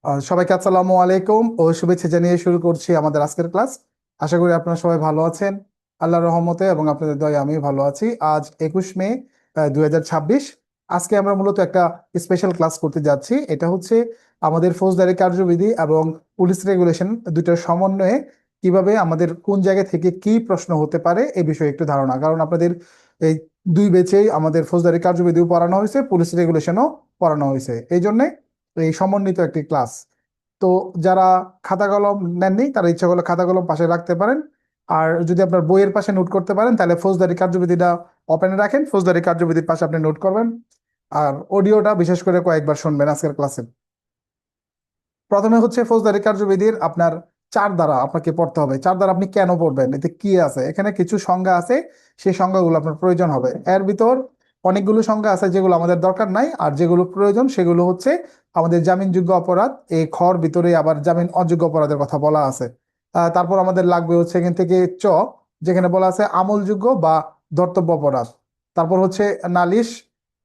সবাইকে আসসালামু আলাইকুম ও শুভেচ্ছা জানিয়ে শুরু করছি আমাদের আজকের ক্লাস। আশা করি আপনারা সবাই ভালো আছেন আল্লাহর রহমতে, এবং আপনাদের দয়ায় আমি ভালো আছি। আজ 21 মে 2026। আজকে আমরা মূলত একটা স্পেশাল ক্লাস করতে যাচ্ছি। এটা হচ্ছে আমাদের ফৌজদারি কার্যবিধি এবং পুলিশ রেগুলেশন দুইটার সমন্বয়ে কিভাবে আমাদের কোন জায়গা থেকে কি প্রশ্ন হতে পারে এই বিষয়ে একটু ধারণা, কারণ আপনাদের এই দুই ব্যাচেই আমাদের ফৌজদারি কার্যবিধিও পড়ানো হয়েছে, পুলিশ রেগুলেশনও পড়ানো হয়েছে, এই জন্য এই সমন্বিত একটি ক্লাস। তো যারা খাতা কলম নেননি তারা ইচ্ছা করলে খাতা কলম পাশে রাখতে পারেন। আর যদি আপনার বইয়ের পাশে নোট করতে পারেন তাহলে ফৌজদারি কার্যবিধিটা ওপেনে রাখেন, ফৌজদারি কার্যবিধির পাশে আপনি নোট করবেন। আর অডিওটা বিশেষ করে কয়েকবার শুনবেন আজকের ক্লাসে। প্রথমে হচ্ছে ফৌজদারি কার্যবিধির আপনার চার ধারা আপনাকে পড়তে হবে। চার ধারা আপনি কেন পড়বেন, এতে কি আছে, এখানে কিছু সংজ্ঞা আছে, সেই সংজ্ঞাগুলো আপনার প্রয়োজন হবে। এর ভিতর অনেকগুলো সংজ্ঞা আছে যেগুলো আমাদের দরকার নাই, আর যেগুলো প্রয়োজন সেগুলো হচ্ছে আমাদের জামিনযোগ্য অপরাধ, এই খর ভিতরে আবার জামিন অযোগ্য অপরাধের কথা বলা আছে। তারপর আমাদের লাগবে হচ্ছে এখান থেকে চ, যেখানে বলা আছে আমলযোগ্য বা ধর্তব্য অপরাধ। তারপর হচ্ছে নালিশ,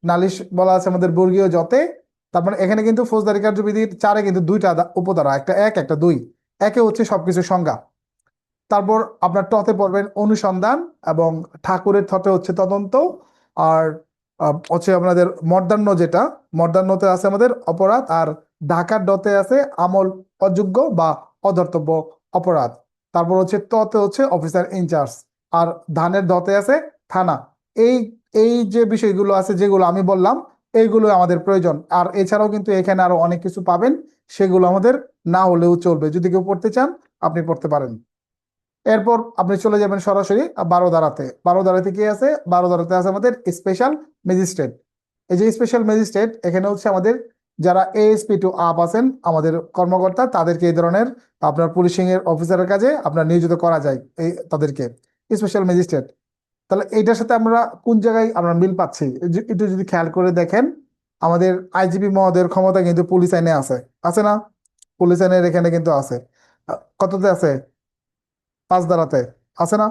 নালিশ বলা আছে আমাদের বর্গীয় জতে। তার মানে এখানে কিন্তু ফৌজদারি কার্যবিধির চারে কিন্তু দুইটা উপধারা, একটা এক একটা দুই। একে হচ্ছে সবকিছু সংজ্ঞা। তারপর আপনার টতে পড়বেন অনুসন্ধান, এবং ঠাকুরের থতে হচ্ছে তদন্ত। আর হচ্ছে আপনাদের মর্দান্য, যেটা মর্দান্যতে আছে আমাদের অপরাধ, আর ঢাকার ডতে আছে আমল অযোগ্য বা অধর্তব্য অপরাধ। তারপর হচ্ছে ততে হচ্ছে অফিসার ইনচার্জ, আর ধানের দতে আছে থানা। এই এই যে বিষয়গুলো আছে যেগুলো আমি বললাম, এইগুলো আমাদের প্রয়োজন। আর এছাড়াও কিন্তু এখানে আরো অনেক কিছু পাবেন, সেগুলো আমাদের না হলেও চলবে। যদি কেউ পড়তে চান আপনি পড়তে পারেন। এরপর আপনি চলে যাবেন সরাসরি 12 ধারাতে। 12 ধারাতে কি আছে? 12 ধারাতে আছে আমাদের স্পেশাল ম্যাজিস্ট্রেট। এই যে স্পেশাল ম্যাজিস্ট্রেট, এখানে হচ্ছে আমাদের যারা এএসপি টু আপ আছেন আমাদের কর্মকর্তা, তাদেরকে এই ধরনের আপনার পুলিশিং এর অফিসারের কাজে আপনার নিয়োজিত করা যায়, এই তাদেরকে স্পেশাল ম্যাজিস্ট্রেট। তাহলে এইটার সাথে আমরা কোন জায়গায় আমরা মিল পাচ্ছি, একটু যদি খেয়াল করে দেখেন, আমাদের আইজিপি মহোদয়ের ক্ষমতা কিন্তু পুলিশ আইনে আছে, আছে না? পুলিশ আইনের এখানে কিন্তু আছে। কততে আছে? 5 ধারাতে আছে না?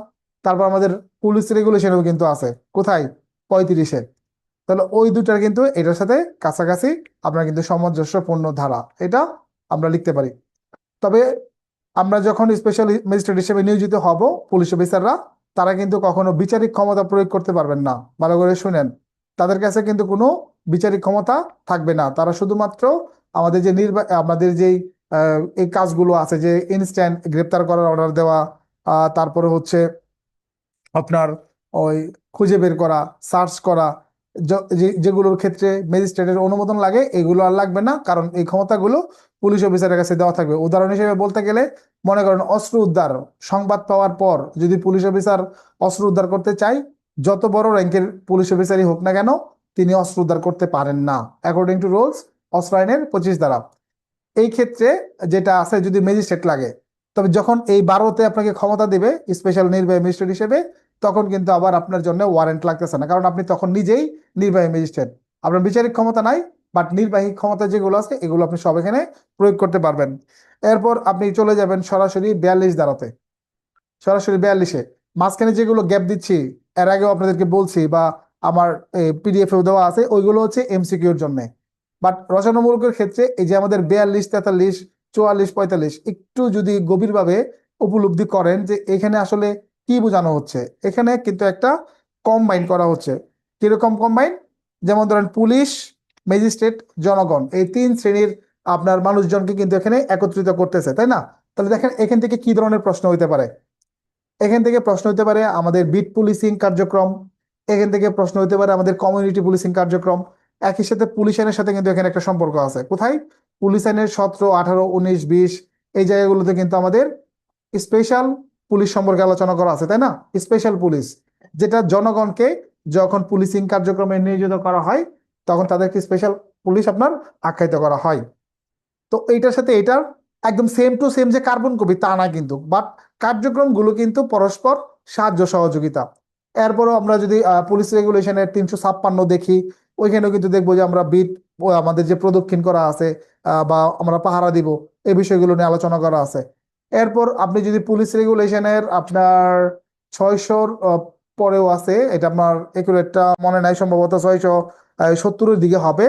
তারপর আমাদের পুলিশ রেগুলেশনেও কিন্তু আছে, কোথায়? 35-এ। তাহলে ওই দুটার কিন্তু এটার সাথে কাছাকাছি, আপনার কিন্তু সামঞ্জস্যপূর্ণ ধারা, এটা আমরা লিখতে পারি। তবে আমরা যখন স্পেশাল ম্যাজিস্ট্রেট হিসেবে নিয়োজিত হব, পুলিশ অফিসাররা, তারা কিন্তু কখনো বিচারিক ক্ষমতা প্রয়োগ করতে পারবেন না। ভালো করে শুনেন, তাদের কাছে কিন্তু কোনো বিচারিক ক্ষমতা থাকবে না। তারা শুধুমাত্র আমাদের যে আমাদের যেই এই কাজগুলো আছে, যে ইনস্ট্যান্ট গ্রেপ্তার করার অর্ডার দেওয়া, তারপরে হচ্ছে আপনার ওই খুঁজে বের করা, সার্চ করা, যেগুলোর ক্ষেত্রে ম্যাজিস্ট্রেটের অনুমোদন লাগে, এগুলো আর লাগবে না, কারণ এই ক্ষমতাগুলো পুলিশ অফিসারের কাছে দেওয়া থাকবে। উদাহরণ হিসেবে বলতে গেলে মনে করেন অস্ত্র উদ্ধার, সংবাদ পাওয়ার পর যদি পুলিশ অফিসার অস্ত্র উদ্ধার করতে চায়, যত বড় র্যাঙ্কের পুলিশ অফিসারই হোক না কেন, তিনি অস্ত্র উদ্ধার করতে পারেন না, অ্যাকর্ডিং টু রুলস, অস্ত্র আইনের 25 ধারা। এই ক্ষেত্রে যেটা আছে, যদি ম্যাজিস্ট্রেট লাগে, তবে যখন এই 12তে আপনাকে ক্ষমতা দিবে স্পেশাল নির্বাহী ম্যাজিস্ট্রেট হিসেবে, তখন কিন্তু আবার আপনার জন্য ওয়ারেন্ট লাগতেছে না, কারণ আপনি তখন নিজেই নির্বাহী ম্যাজিস্ট্রেট। আপনার বিচারিক ক্ষমতা নাই, বাট নির্বাহী ক্ষমতা যেগুলো আছে এগুলো আপনি সব এখানে প্রয়োগ করতে পারবেন। এরপর আপনি চলে যাবেন সরাসরি 42 ধারাতে। সরাসরি 42-এ মাঝখানে যেগুলো গ্যাপ দিচ্ছি, এর আগেও আপনাদেরকে বলছি, বা আমার পিডিএফ এও দেওয়া আছে, ওইগুলো হচ্ছে এমসিকিউর জন্য। বাট রচনামূলকের ক্ষেত্রে এই যে আমাদের 42, 43, 44, 45 একটু যদি গভীরভাবে উপলব্ধি করেন যে এখানে আসলে কি বোঝানো হচ্ছে, এখানে কিন্তু একটা কম্বাইন করা হচ্ছে। কিরকম কম্বাইন? যেমন ধরেন পুলিশ, ম্যাজিস্ট্রেট, জনগণ, এই তিন শ্রেণীর আপনার মানুষজনকে কিন্তু এখানে একত্রিত করতেছে, তাই না? তাহলে দেখেন এখান থেকে কি ধরনের প্রশ্ন হইতে পারে। এখান থেকে প্রশ্ন হতে পারে আমাদের বিট পুলিশিং কার্যক্রম, এখান থেকে প্রশ্ন হতে পারে আমাদের কমিউনিটি পুলিশিং কার্যক্রম। একই সাথে পুলিশ আইনের সাথে কিন্তু এখানে একটা সম্পর্ক আছে, কোথায়? পুলিশ আইনের 17, 18, 19, 20 এই জায়গাগুলোতে কিন্তু আমাদের স্পেশাল পুলিশ সম্পর্কে আলোচনা করা আছে, তাই না? স্পেশাল পুলিশ, যেটা জনগণকে যখন পুলিশিং কার্যক্রমে নিয়োজিত করা হয়, তখন তাদেরকে স্পেশাল পুলিশ আপনার আখ্যায়িত করা হয়। তো এইটার সাথে এটার একদম সেম টু সেম যে কার্বন কপি তা না কিন্তু, বাট কার্যক্রমগুলো কিন্তু পরস্পর সাহায্য সহযোগিতা। এরপরও আমরা যদি পুলিশ রেগুলেশনের 356 দেখি, ওইখানেও কিন্তু দেখবো যে আমরা বিট, আমাদের যে প্রদক্ষিণ করা আছে, বা আমরা পাহারা দিব, এই বিষয়গুলো নিয়ে আলোচনা করা আছে। এরপর আপনি যদি পুলিশ রেগুলেশনের আপনার 600 পরেও আছে, এটা আপনার একুরেটটা মনে নাই, সম্ভবত 670-এর দিকে হবে।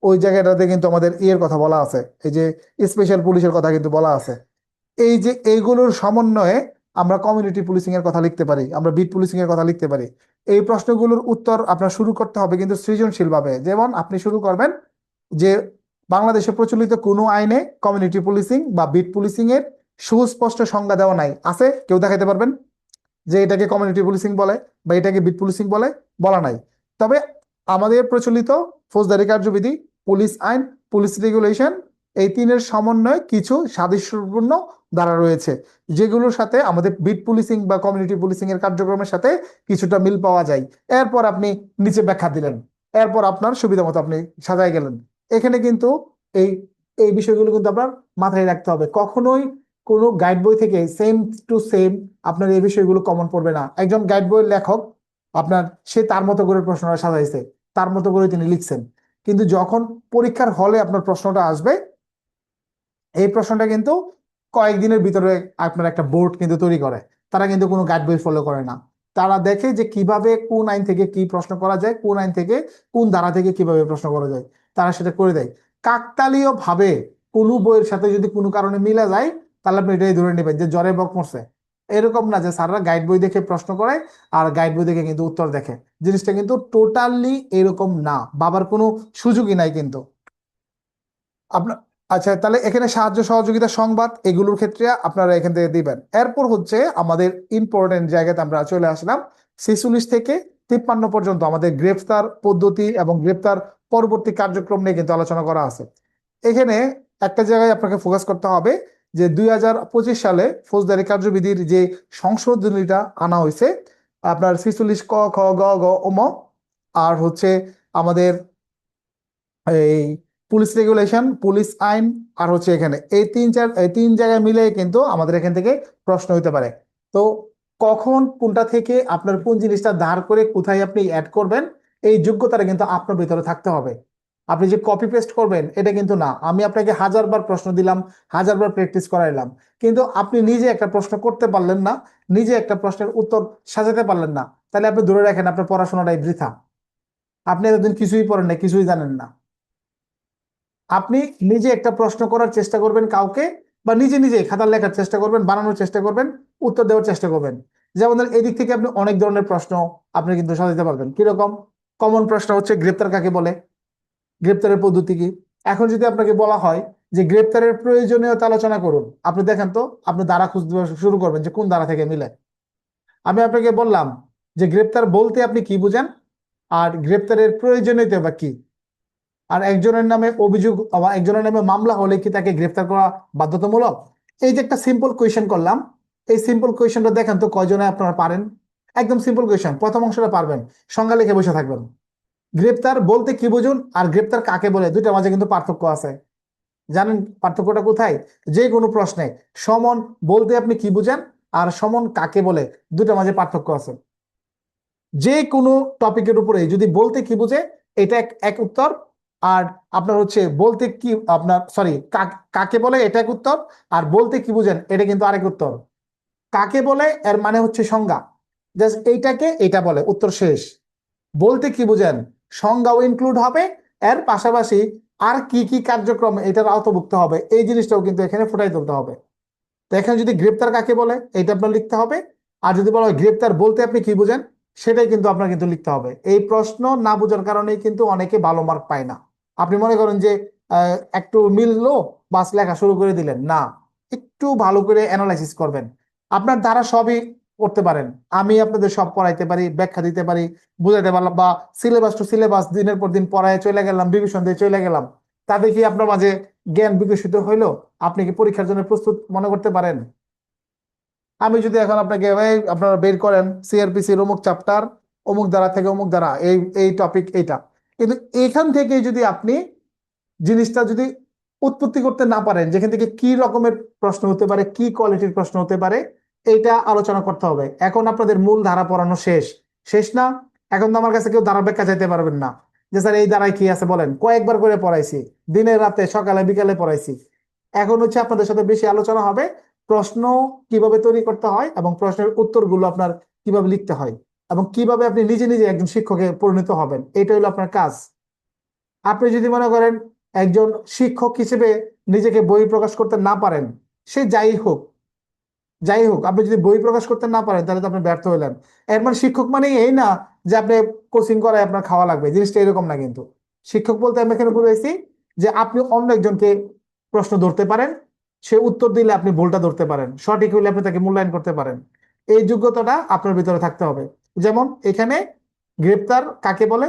ওই জায়গাটাতে কিন্তু আমাদের ইয়ের কথা বলা আছে, এই যে স্পেশাল পুলিশের কথা কিন্তু বলা আছে। এই যে এইগুলোর সমন্বয়ে আমরা কমিউনিটি পুলিশিং এর কথা লিখতে পারি, আমরা বিট পুলিশিং এর কথা লিখতে পারি। এই প্রশ্নগুলোর উত্তর আপনার শুরু করতে হবে কিন্তু সৃজনশীল ভাবে। যেমন আপনি শুরু করবেন যে বাংলাদেশে প্রচলিত কোনো আইনে কমিউনিটি পুলিশিং বা বিট পুলিশিং এর সুস্পষ্ট সংজ্ঞা দেওয়া নাই, আছে? কেউ দেখাতে পারবেন যে এটাকে কমিউনিটি পুলিশিং বলে বা এটাকে বিট পুলিশিং বলে? বলা নাই। তবে আমাদের প্রচলিত ফৌজদারি কার্যবিধি, পুলিশ আইন, পুলিশ রেগুলেশন, এই তিনের সমন্বয়ে কিছু সাদৃশ্যপূর্ণ ধারা রয়েছে, যেগুলোর সাথে আমাদের বিট পুলিশিং বা কমিউনিটি পুলিশিং এর কার্যক্রমের সাথে কিছুটা মিল পাওয়া যায়। এরপর আপনি নিচে ব্যাখ্যা দিলেন, এরপর আপনার সুবিধা মতো আপনি সাজায় গেলেন। এখানে কিন্তু এই এই বিষয়গুলো কিন্তু আপনার মাথায় রাখতে হবে। কখনোই কোনো গাইড বই থেকে সেম টু সেম আপনার এই বিষয়গুলো কমন পড়বে না। একজন গাইড বইয়ের লেখক আপনার, সে তার মতো করে প্রশ্নটা সাজাইছে, তার মতো করে তিনি লিখছেন, কিন্তু যখন পরীক্ষার হলে আপনার প্রশ্নটা আসবে, এই প্রশ্নটা কিন্তু কয়েকদিনের ভিতরে আপনার একটা বোর্ড কিন্তু তৈরি করে। তারা কিন্তু কোনো গাইড বই ফলো করে না, তারা দেখে যে কিভাবে কোন আইন থেকে কি প্রশ্ন করা যায়, কোন আইন থেকে কোন ধারা থেকে কিভাবে প্রশ্ন করা যায়, তারা সেটা করে দেয়। কাকতালীয় ভাবে কোনো বইয়ের সাথে যদি কোনো কারণে মিলা যায়, তাহলে আপনি এটাই ধরে নেবেন যে জ্বরে বক মরছে। এরকম না যে স্যাররা গাইড বই দেখে প্রশ্ন করে আর গাইড বই দেখে কিন্তু উত্তর দেখে, জিনিসটা কিন্তু টোটালি এরকম না, বাবার কোনো সুযোগই নাই কিন্তু আপনার। আচ্ছা, তাহলে এখানে সাহায্য সহযোগিতা সংবাদ এগুলোর ক্ষেত্রে আপনারা এখান থেকে দিবেন। এরপর হচ্ছে আমাদের ইম্পর্টেন্ট জায়গাতে আমরা চলে আসলাম, 46 থেকে 53 পর্যন্ত আমাদের গ্রেফতার পদ্ধতি এবং গ্রেফতার পরবর্তী কার্যক্রম নিয়ে কিন্তু আলোচনা করা আছে। এখানে একটা জায়গায় আপনাকে ফোকাস করতে হবে যে 2025 সালে ফৌজদারি কার্যবিধির যে সংশোধনীটা আনা হয়েছে, আপনার 46 ক, খ, গ, ঘ, ও, ম, আর হচ্ছে আমাদের এই পুলিশ রেগুলেশন, পুলিশ আইন, আর হচ্ছে এখানে এই তিন জায়গায় মিলে কিন্তু আমাদের এখান থেকে প্রশ্ন হইতে পারে। তো কখন কোনটা থেকে আপনার কোন জিনিসটা ধার করে কোথায় আপনি অ্যাড করবেন, এই যোগ্যতাটা কিন্তু আপনার ভিতরে থাকতে হবে। আপনি যে কপি পেস্ট করবেন এটা কিন্তু না, আমি আপনাকে 1000 বার প্রশ্ন দিলাম, 1000 বার প্র্যাকটিস করাইলাম, কিন্তু আপনি নিজে একটা প্রশ্ন করতে পারলেন না, নিজে একটা প্রশ্নের উত্তর সাজাতে পারলেন না, তাহলে আপনি ধরে রাখেন আপনার পড়াশোনাটাই বৃথা। আপনি এতদিন কিছুই পড়েন না, কিছুই জানেন না। আপনি নিজে একটা প্রশ্ন করার চেষ্টা করবেন কাউকে, বা নিজে নিজে খাতার লেখার চেষ্টা করবেন, বানানোর চেষ্টা করবেন, উত্তর দেওয়ার চেষ্টা করবেন। যেমন ধরেন এদিক থেকে আপনি অনেক ধরনের প্রশ্ন আপনি কিন্তু সাজাতে পারবেন। কিরকম? কমন প্রশ্ন হচ্ছে গ্রেপ্তার কাকে বলে, গ্রেপ্তারের পদ্ধতি কি। এখন যদি আপনাকে বলা হয় যে গ্রেপ্তারের প্রয়োজনীয়তা আলোচনা করুন, আপনি দেখেন তো, আপনি ধারা খুঁজতে শুরু করবেন যে কোন ধারা থেকে মিলে। আমি আপনাকে বললাম যে গ্রেপ্তার বলতে আপনি কি বুঝেন, আর গ্রেপ্তারের প্রয়োজনীয়তা বা কি, আর একজনের নামে অভিযোগ বা একজনের নামে মামলা হলে কি তাকে গ্রেফতার করা বাধ্যতামূলক? এই যে একটা সিম্পল কোয়েশ্চেন করলাম, এই সিম্পল কোয়েশ্চেনটা দেখেন তো কয়জনে আপনারা পারেন। একদম সিম্পল কোয়েশ্চেন, প্রথম অংশটা পারবেন, সংজ্ঞা লিখে বসে থাকবেন। গ্রেপ্তার বলতে কি বুঝুন আর গ্রেপ্তার কাকে বলে, দুইটার মাঝে কিন্তু পার্থক্য আছে। জানেন পার্থক্যটা কোথায়? যে কোনো প্রশ্নে সমন বলতে আপনি কি বুঝেন আর সমন কাকে বলে, দুইটার মাঝে পার্থক্য আছে। যে কোনো টপিকের উপরে যদি বলতে কি বুঝে, এটা এক উত্তর, আর আপনার হচ্ছে বলতে কি আপনার সরি কাকে বলে এটা এক উত্তর, আর বলতে কি বুঝেন এটা কিন্তু আরেক উত্তর। কাকে বলে এর মানে হচ্ছে সংজ্ঞা, জাস্ট এইটাকে এটা বলে, উত্তর শেষ। বলতে কি বুঝেন সংজ্ঞাও ইনক্লুড হবে, এর পাশাপাশি আর কি কি কার্যক্রম এটার আওতাভুক্ত হবে এই জিনিসটাও কিন্তু এখানে ফুটাই তুলতে হবে। তো এখানে যদি গ্রেপ্তার কাকে বলে এটা আপনার লিখতে হবে, আর যদি বলা হয় গ্রেপ্তার বলতে আপনি কি বুঝেন, সেটাই কিন্তু আপনার কিন্তু লিখতে হবে। এই প্রশ্ন না বোঝার কারণেই কিন্তু অনেকে ভালো মার্ক পায় না। আপনি মনে করেন যে একটু মিললো, বাস লেখা শুরু করে দিলেন না, একটু ভালো করে অ্যানালাইসিস করবেন। আপনার দ্বারা সবই করতে পারেন, আমি আপনাদের সব পড়াইতে পারি, ব্যাখ্যা দিতে পারি, বুঝাইতে পারলাম, বা সিলেবাস টু সিলেবাস দিনের পর দিন পড়ায় চলে গেলাম, রিভিশন দিয়ে চলে গেলাম, তাতে কি আপনার মাঝে জ্ঞান বিকশিত হইলো? আপনি কি পরীক্ষার জন্য প্রস্তুত মনে করতে পারেন? আমি যদি এখন আপনাকে আপনারা বের করেন সিআরপিসির অমুক চ্যাপ্টার, অমুক ধারা থেকে অমুক ধারা, এই এই টপিক এইটা, কিন্তু এখান থেকে যদি আপনি জিনিসটা যদি উৎপত্তি করতে না পারেন, যেখান থেকে কি রকমের প্রশ্ন হতে পারে, কি কোয়ালিটির প্রশ্ন হতে পারে, এইটা আলোচনা করতে হবে। এখন আপনাদের মূল ধারা পড়ানো শেষ, শেষ না? এখন তো আমার কাছে কেউ ধারা ব্যাখ্যা চাইতে পারবেন না যে স্যার এই ধারায় কি আছে বলেন, কয়েকবার করে পড়াইছি, দিনে রাতে সকালে বিকালে পড়াইছি। এখন হচ্ছে আপনাদের সাথে বেশি আলোচনা হবে প্রশ্ন কিভাবে তৈরি করতে হয় এবং প্রশ্নের উত্তরগুলো আপনার কিভাবে লিখতে হয় এবং কিভাবে আপনি নিজে নিজে একজন শিক্ষকে পরিণত হবেন, এটা হলো আপনার কাজ। আপনি যদি মনে করেন একজন শিক্ষক হিসেবে নিজেকে বই প্রকাশ করতে না পারেন, সে যাই হোক আপনি যদি বই প্রকাশ করতে না পারেন তাহলে তো আপনি ব্যর্থ হলেন। এর মানে শিক্ষক মানে এই না যে আপনি কোচিং করায় আপনার খাওয়া লাগবে, জিনিসটা এরকম না কিন্তু। শিক্ষক বলতে আমি এখানে বুঝাইছি যে আপনি অন্য একজনকে প্রশ্ন ধরতে পারেন, সে উত্তর দিলে আপনি ভুলটা ধরতে পারেন, সঠিক হইলে আপনি তাকে মূল্যায়ন করতে পারেন। এই যোগ্যতাটা আপনার ভিতরে থাকতে হবে। যেমন এখানে গ্রেপ্তার কাকে বলে,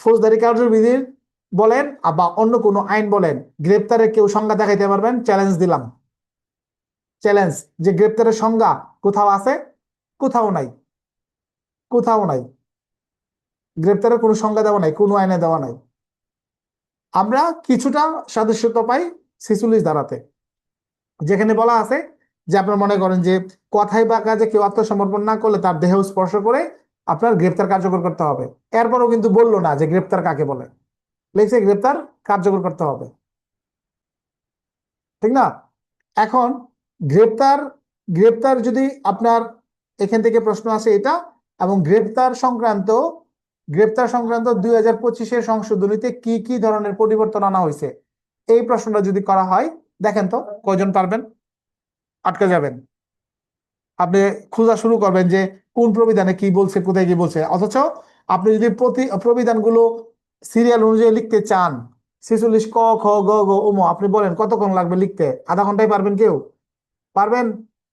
ফৌজদারি কার্যবিধির বলেন বা অন্য কোনো আইন বলেন, গ্রেপ্তারের কেউ সংজ্ঞা দেখাইতে পারবেন? চ্যালেঞ্জ দিলাম, চ্যালেঞ্জ, যে গ্রেপ্তারের সংজ্ঞা কোথাও আছে? কোথাও নাই, কোথাও নাই। গ্রেপ্তারের কোনো সংজ্ঞা দেওয়া নাই, কোনো আইনে দেওয়া নাই। আমরা কিছুটা সাদৃশ্যতা পাই 46 ধারাতে, যেখানে বলা আছে যে আপনার মনে করেন যে কথায় বা কাজে কেউ আত্মসমর্পণ না করলে তার দেহ স্পর্শ করে আপনার গ্রেপ্তার কার্যকর করতে হবে। এরপরও কিন্তু বললো না যে গ্রেপ্তার কাকে বলে, লিখছে গ্রেপ্তার কার্যকর করতে হবে, ঠিক না? এখন গ্রেপ্তার গ্রেপ্তার যদি আপনার এখান থেকে প্রশ্ন আসে এটা, এবং গ্রেপ্তার সংক্রান্ত 2025-এর সংশোধনীতে কি কি ধরনের পরিবর্তন আনা হয়েছে, এই প্রশ্নটা যদি করা হয়, দেখেন তো কয়জন পারবেন? আটকে যাবেন। আপনি খোঁজা শুরু করবেন যে কোন প্রবিধানে কি বলছে, কোথায় কি বলছে, অথচ আপনি যদি প্রবিধানগুলো সিরিয়াল অনুযায়ী লিখতে চান, 46 ক খ গ ঘ উম, আপনি বলেন কতক্ষণ লাগবে লিখতে? আধা ঘন্টায় পারবেন কেউ? পারবেন?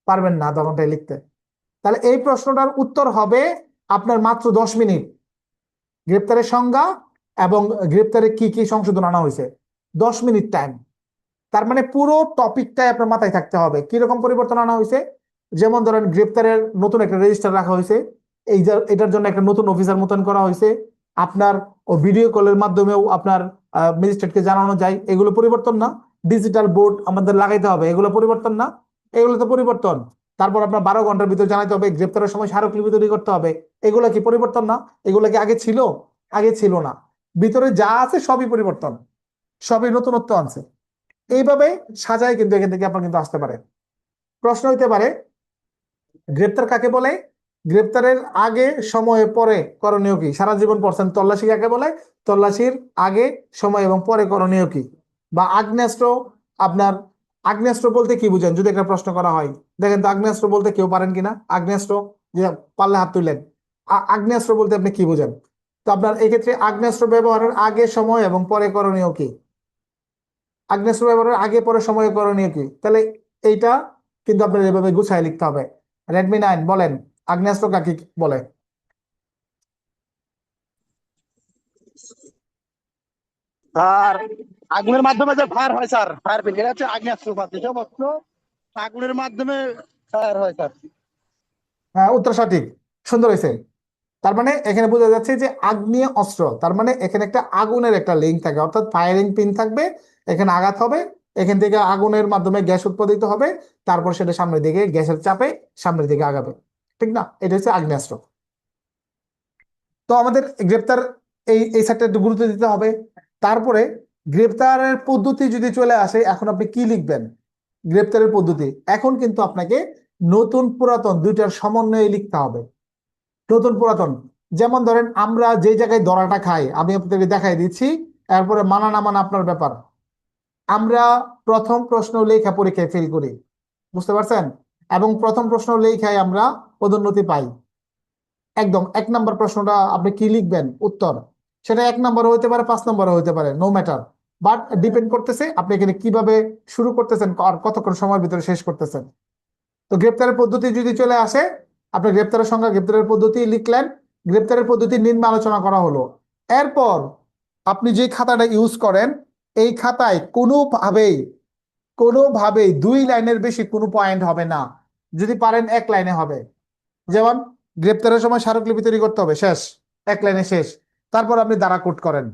পারবেন না আধা ঘন্টায় লিখতে। তাহলে এই প্রশ্নটার উত্তর হবে আপনার মাত্র 10 মিনিট। গ্রেপ্তারের সংজ্ঞা এবং গ্রেপ্তারে কি কি সংশোধন আনা হয়েছে, 10 মিনিট টাইম। তার মানে পুরো টপিকটাই আপনার মাথায় থাকতে হবে কিরকম পরিবর্তন আনা হয়েছে। যেমন ধরেন গ্রেপ্তারের নতুন একটা রেজিস্টার রাখা হয়েছে, এটার জন্য একটা নতুন অফিসার মোতায়েন করা হয়েছে, আপনার ভিডিও কলের মাধ্যমেও আপনার ম্যাজিস্ট্রেটকে জানানো যায়, এগুলো পরিবর্তন না? ডিজিটাল বোর্ড আমাদের লাগাইতে হবে, এগুলো পরিবর্তন না? এগুলো তো পরিবর্তন। তারপর আপনার 12 ঘন্টার ভিতরে জানাইতে হবে, গ্রেপ্তারের সময় স্মারকলিপি তৈরি করতে হবে, এগুলো কি পরিবর্তন না? এগুলো কি আগে ছিল? আগে ছিল না। ভিতরে যা আছে সবই পরিবর্তন, সবই নতুনত্ব আনছে। এইভাবে সাজায় কিন্তু এখান থেকে আপনার কিন্তু আসতে পারে। প্রশ্ন হইতে পারে গ্রেপ্তার কাকে বলে, গ্রেপ্তারের আগে সময়ে পরে করণীয় কি? সারা জীবন পড়ছেন তল্লাশি কাকে বলে, তল্লাশির আগে সময় এবং পরে করণীয় কি? বা আগ্নেয়াস্ত্র, আপনার আগ্নেয়াস্ত্র বলতে কি বুঝেন যদি একটা প্রশ্ন করা হয়? দেখেন তো আগ্নেয়াস্ত্র বলতে কেউ পারেন কিনা? আগ্নেয়াস্ত্র, যে পারলে হাত তুললেন। আগ্নেয়াস্ত্র বলতে আপনি কি বুঝেন? তো আপনার এক্ষেত্রে আগ্নেয়াস্ত্র ব্যবহারের আগে সময় এবং পরে করণীয় কি? আগ্নেয়াস্ত্র ব্যবহারের আগে পরে সময় করণীয় কি? তাহলে এইটা কিন্তু আপনার এভাবে গুছায় লিখতে হবে। রেডমি 9 বলেন আগ্নেয়াস্ত্র কাকে বলে? আর আগুনের মাধ্যমে যে ফায়ার হয় স্যার, ফায়ার ব্রিগেড হচ্ছে আগ্নেয়াস্ত্র উপাধি, যেসব অস্ত্র আগুনের মাধ্যমে ফায়ার হয় স্যার। হ্যাঁ, উত্তর সঠিক, সুন্দর হয়েছে। তার মানে এখানে বোঝা যাচ্ছে যে আগ্নেয় অস্ত্র, তার মানে এখানে একটা আগুনের একটা লিঙ্ক থাকে, অর্থাৎ ফায়ারিং পিন থাকবে, এখানে আঘাত হবে, এখান থেকে আগুনের মাধ্যমে গ্যাস উৎপাদিত হবে, তারপর সেটা সামনের দিকে গ্যাসের চাপে সামনের দিকে আগাবে, ঠিক না? এটা হচ্ছে আগ্নেয়াস্ত্র। তো আমাদের গ্রেপ্তার এই এই সেক্টরে একটু গুরুত্ব দিতে হবে। তারপরে গ্রেপ্তারের পদ্ধতি যদি চলে আসে, এখন আপনি কি লিখবেন? গ্রেপ্তারের পদ্ধতি এখন কিন্তু আপনাকে নতুন পুরাতন দুইটার সমন্বয়ে লিখতে হবে। নতুন পুরাতন, যেমন ধরেন আমরা যে জায়গায় ধরাটা খাই, আমি আপনাদেরকে দেখাই দিচ্ছি, এরপরে মানা না মানা আপনার ব্যাপার। আমরা প্রথম প্রশ্ন লেখা পরীক্ষায় ফেল করি, বুঝতে পারছেন? এবং প্রথম প্রশ্ন লেখায় আমরা পদোন্নতি পাই। একদম 1 নম্বর প্রশ্নটা আপনি কি লিখবেন উত্তর, সেটা 1 নম্বরও হইতে পারে, 5 নম্বরও হইতে পারে, নো ম্যাটার। বাট ডিপেন্ড করতেছে আপনি এখানে কিভাবে শুরু করতেছেন আর কতক্ষণ সময়ের ভিতরে শেষ করতেছেন। তো গ্রেপ্তারের পদ্ধতি যদি চলে আসে, আপনি গ্রেপ্তারের সংজ্ঞা, গ্রেপ্তারের পদ্ধতি লিখলেন, গ্রেপ্তারের পদ্ধতি নিম্ন আলোচনা করা হলো। এরপর আপনি যে খাতাটা ইউজ করেন, এই খাতায় কোনোভাবেই 2 লাইনের বেশি কোনো পয়েন্ট হবে না, যদি পারেন 1 লাইনে হবে। যেমন গ্রেপ্তারের সময় স্মারকলিপি তৈরি করতে হবে, শেষ, 1 লাইনে শেষ। তারপর আপনি দ্বারা কোট করেন,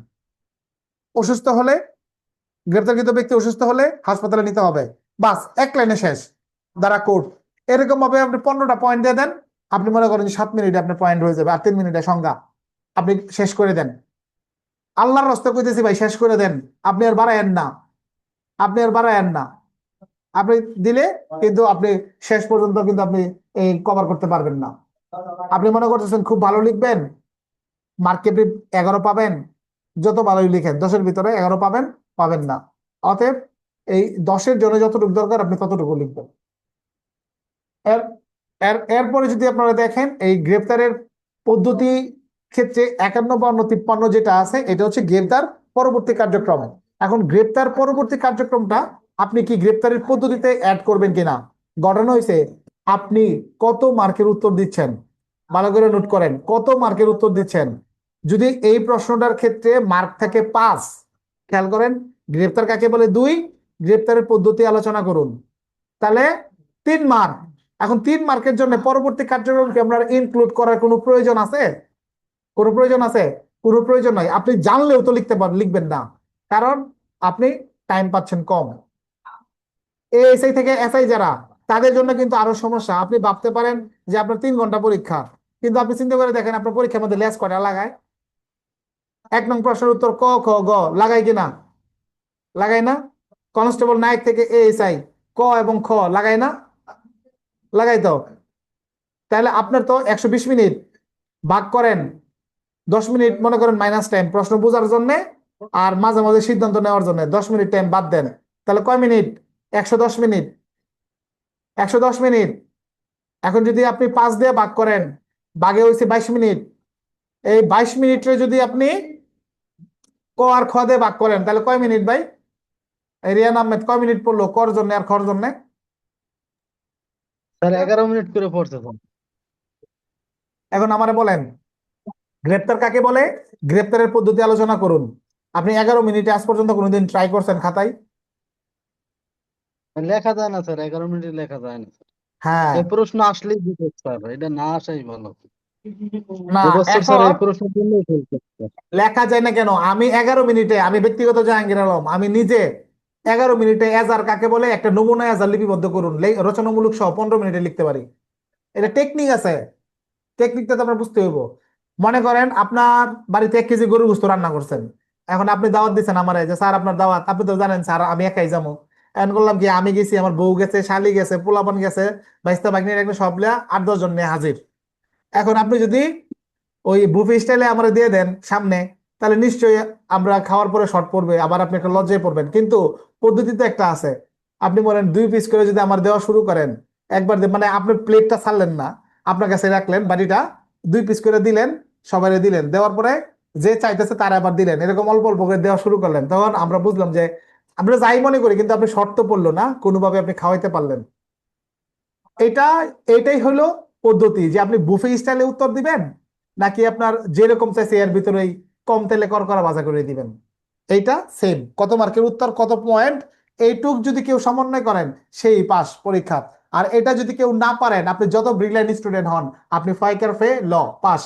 অসুস্থ হলে, গ্রেপ্তারকৃত ব্যক্তি অসুস্থ হলে হাসপাতালে নিতে হবে, বাস 1 লাইনে শেষ, দ্বারা কোট। এরকম ভাবে আপনি 15টা পয়েন্ট দিয়ে দেন, আপনি মনে করেন যে 7 মিনিটে আপনার পয়েন্ট হয়ে যাবে, আর 3 মিনিটে সংজ্ঞা, আপনি শেষ করে দেন। আল্লাহর রাস্তা কইতেছি ভাই, শেষ করে দেন, আপনি আর বাড়ায়েন না, আপনি আর বাড়ায়েন না। আপনি দিলে কিন্তু আপনি শেষ পর্যন্ত কিন্তু আপনি এই কভার করতে পারবেন না। আপনি মনে করতেছেন খুব ভালো লিখবেন, মার্কেটে 11 পাবেন, যত ভালোই লিখেন 10-এর ভিতরে 11 পাবেন, পাবেন না। অতএব এই 10-এর জন্য যতটুকু দরকার আপনি ততটুকু লিখবেন। এর এরপরে যদি আপনারা দেখেন এই গ্রেপ্তারের পদ্ধতি ক্ষেত্রে 51, 52, 53 যেটা আছে এটা হচ্ছে গ্রেপ্তার পরবর্তী কার্যক্রম। এখন গ্রেপ্তার পরবর্তী কার্যক্রমটা আপনি কি গ্রেপ্তারের পদ্ধতিতে অ্যাড করবেন কিনা, ঘটনা হয়েছে আপনি কত মার্কের উত্তর দিচ্ছেন, ভালো করে নোট করেন কত মার্কের উত্তর দিচ্ছেন। যদি এই প্রশ্নটার ক্ষেত্রে মার্ক থাকে 5, খেয়াল করেন গ্রেপ্তার কাকে বলে 2, গ্রেপ্তারের পদ্ধতি আলোচনা করুন, তাহলে 3 মার্ক। এখন 3 মার্কের জন্য পরবর্তী কার্যক্রমকে আমরা ইনক্লুড করার কোনো প্রয়োজন আছে? কোনো প্রয়োজন আছে? কোনো প্রয়োজন নাই। আপনি জানলেও তো লিখবেন না, কারণ আপনি টাইম পাচ্ছেন কম। এএসআই থেকে এসআই যারা, তাদের জন্য কিন্তু আরো সমস্যা। আপনি ভাবতে পারেন যে আপনার 3 ঘন্টা পরীক্ষা, কিন্তু আপনি চিন্তা করে দেখেন আপনার পরীক্ষার মধ্যে লেস কয়টা লাগায়? 1 নং প্রশ্নের উত্তর ক খ গ লাগাই কিনা? লাগাই না? কনস্টেবল নায়ক থেকে এএসআই ক এবং খ লাগাই না? লাগাই তো। তাহলে আপনার তো 120 মিনিট ভাগ করেন, 10 মিনিট মনে করেন মাইনাস টাইম প্রশ্ন বোঝার জন্য, আর মাঝে মাঝে সিদ্ধান্ত নেওয়ার জন্য 10 মিনিট টাইম বাদ দেন, তাহলে কয় মিনিট? 110 মিনিট। 110 মিনিট। এখন যদি আপনি 5 দিয়ে ভাগ করেন, ভাগে হয়েছে 22 মিনিট। এই 22 মিনিটে যদি আপনি ক আর খ দিয়ে ভাগ করেন তাহলে কয় মিনিট ভাই? এই রিয়ান আহমেদ কয় মিনিট পড়লো কর জন্য আর খর জন্য? স্যার 11 মিনিট করে পড়ছে তো। এখন আমারে বলেন গ্রেপ্তার কাকে বলে, গ্রেপ্তারের পদ্ধতি আলোচনা করুন। আপনি 11 মিনিটে আজ পর্যন্ত কোনোদিন ট্রাই করছেন খাতায়? লেখা যায় না স্যার, 11 মিনিটে লেখা যায় না স্যার। হ্যাঁ। এই প্রশ্ন আসলেই বিপদ স্যার, এটা না আসাই ভালো। না, এবছর স্যার এখন এই প্রশ্নের জন্যই ফেলছে স্যার। লেখা যায় না কেন? আমি 11 মিনিটে, আমি ব্যক্তিগত জাহাঙ্গীর আলম, আমি নিজে 11 মিনিটে এজার কাকে বলে একটা নমুনা এজার লিপিবদ্ধ করুন, রচনামূলক সহ 15 মিনিটে লিখতে পারি। এটা টেকনিক আছে, টেকনিকটা তো আপনার বুঝতে হইব। মনে করেন আপনার বাড়িতে 1 কেজি গরুর গোশত রান্না করছেন, এখন আপনি দাওয়াত দিচ্ছেন আমারে যে স্যার আপনার দাওয়াত, আপনি তো জানেন স্যার আমি একাই যাবো। এখন করলাম কি, আমি গেছি, আমার বউ গেছে, শালি গেছে, পোলাপান গেছে, বাইস্তা বাগনির একটা সব লিয়া 8-10 জন নিয়ে হাজির। এখন আপনি যদি ওই বুফে স্টাইলে আমরা দিয়ে দেন সামনে, তাহলে নিশ্চয়ই আমরা খাওয়ার পরে শর্ট পড়বে, আবার আপনি একটা লজ্জায় পড়বেন। কিন্তু পদ্ধতি তো একটা আছে। আপনি বলেন 2 পিস করে যদি আমার দেওয়া শুরু করেন, একবার মানে আপনি প্লেটটা ছাড়লেন না, আপনার কাছে রাখলেন বাড়িটা, 2 পিস করে দিলেন, সবাই দিলেন, দেওয়ার পরে যে চাইতেছে তারা আবার দিলেন, এরকম অল্প অল্প করে দেওয়া শুরু করলেন, তখন আমরা বুঝলাম যে আমরা যাই মনে করি কিন্তু আপনি শর্ত পড়লো না, কোনোভাবে আপনি খাওয়াইতে পারলেন। এটা এটাই হলো পদ্ধতি, যে আপনি বুফে স্টাইলে উত্তর দিবেন নাকি আপনার যেরকম চাইছে এর ভিতরেই কম তেলে করকরা ভাজা করে দিবেন। এইটা সেম, কত মার্কের উত্তর কত পয়েন্ট, এইটুক যদি কেউ সমন্বয় করেন সেই পাস পরীক্ষা। আর এটা যদি কেউ না পারেন, আপনি যত ব্রিলিয়ান্ট স্টুডেন্ট হন, আপনি ফাইকার ফে ল পাস।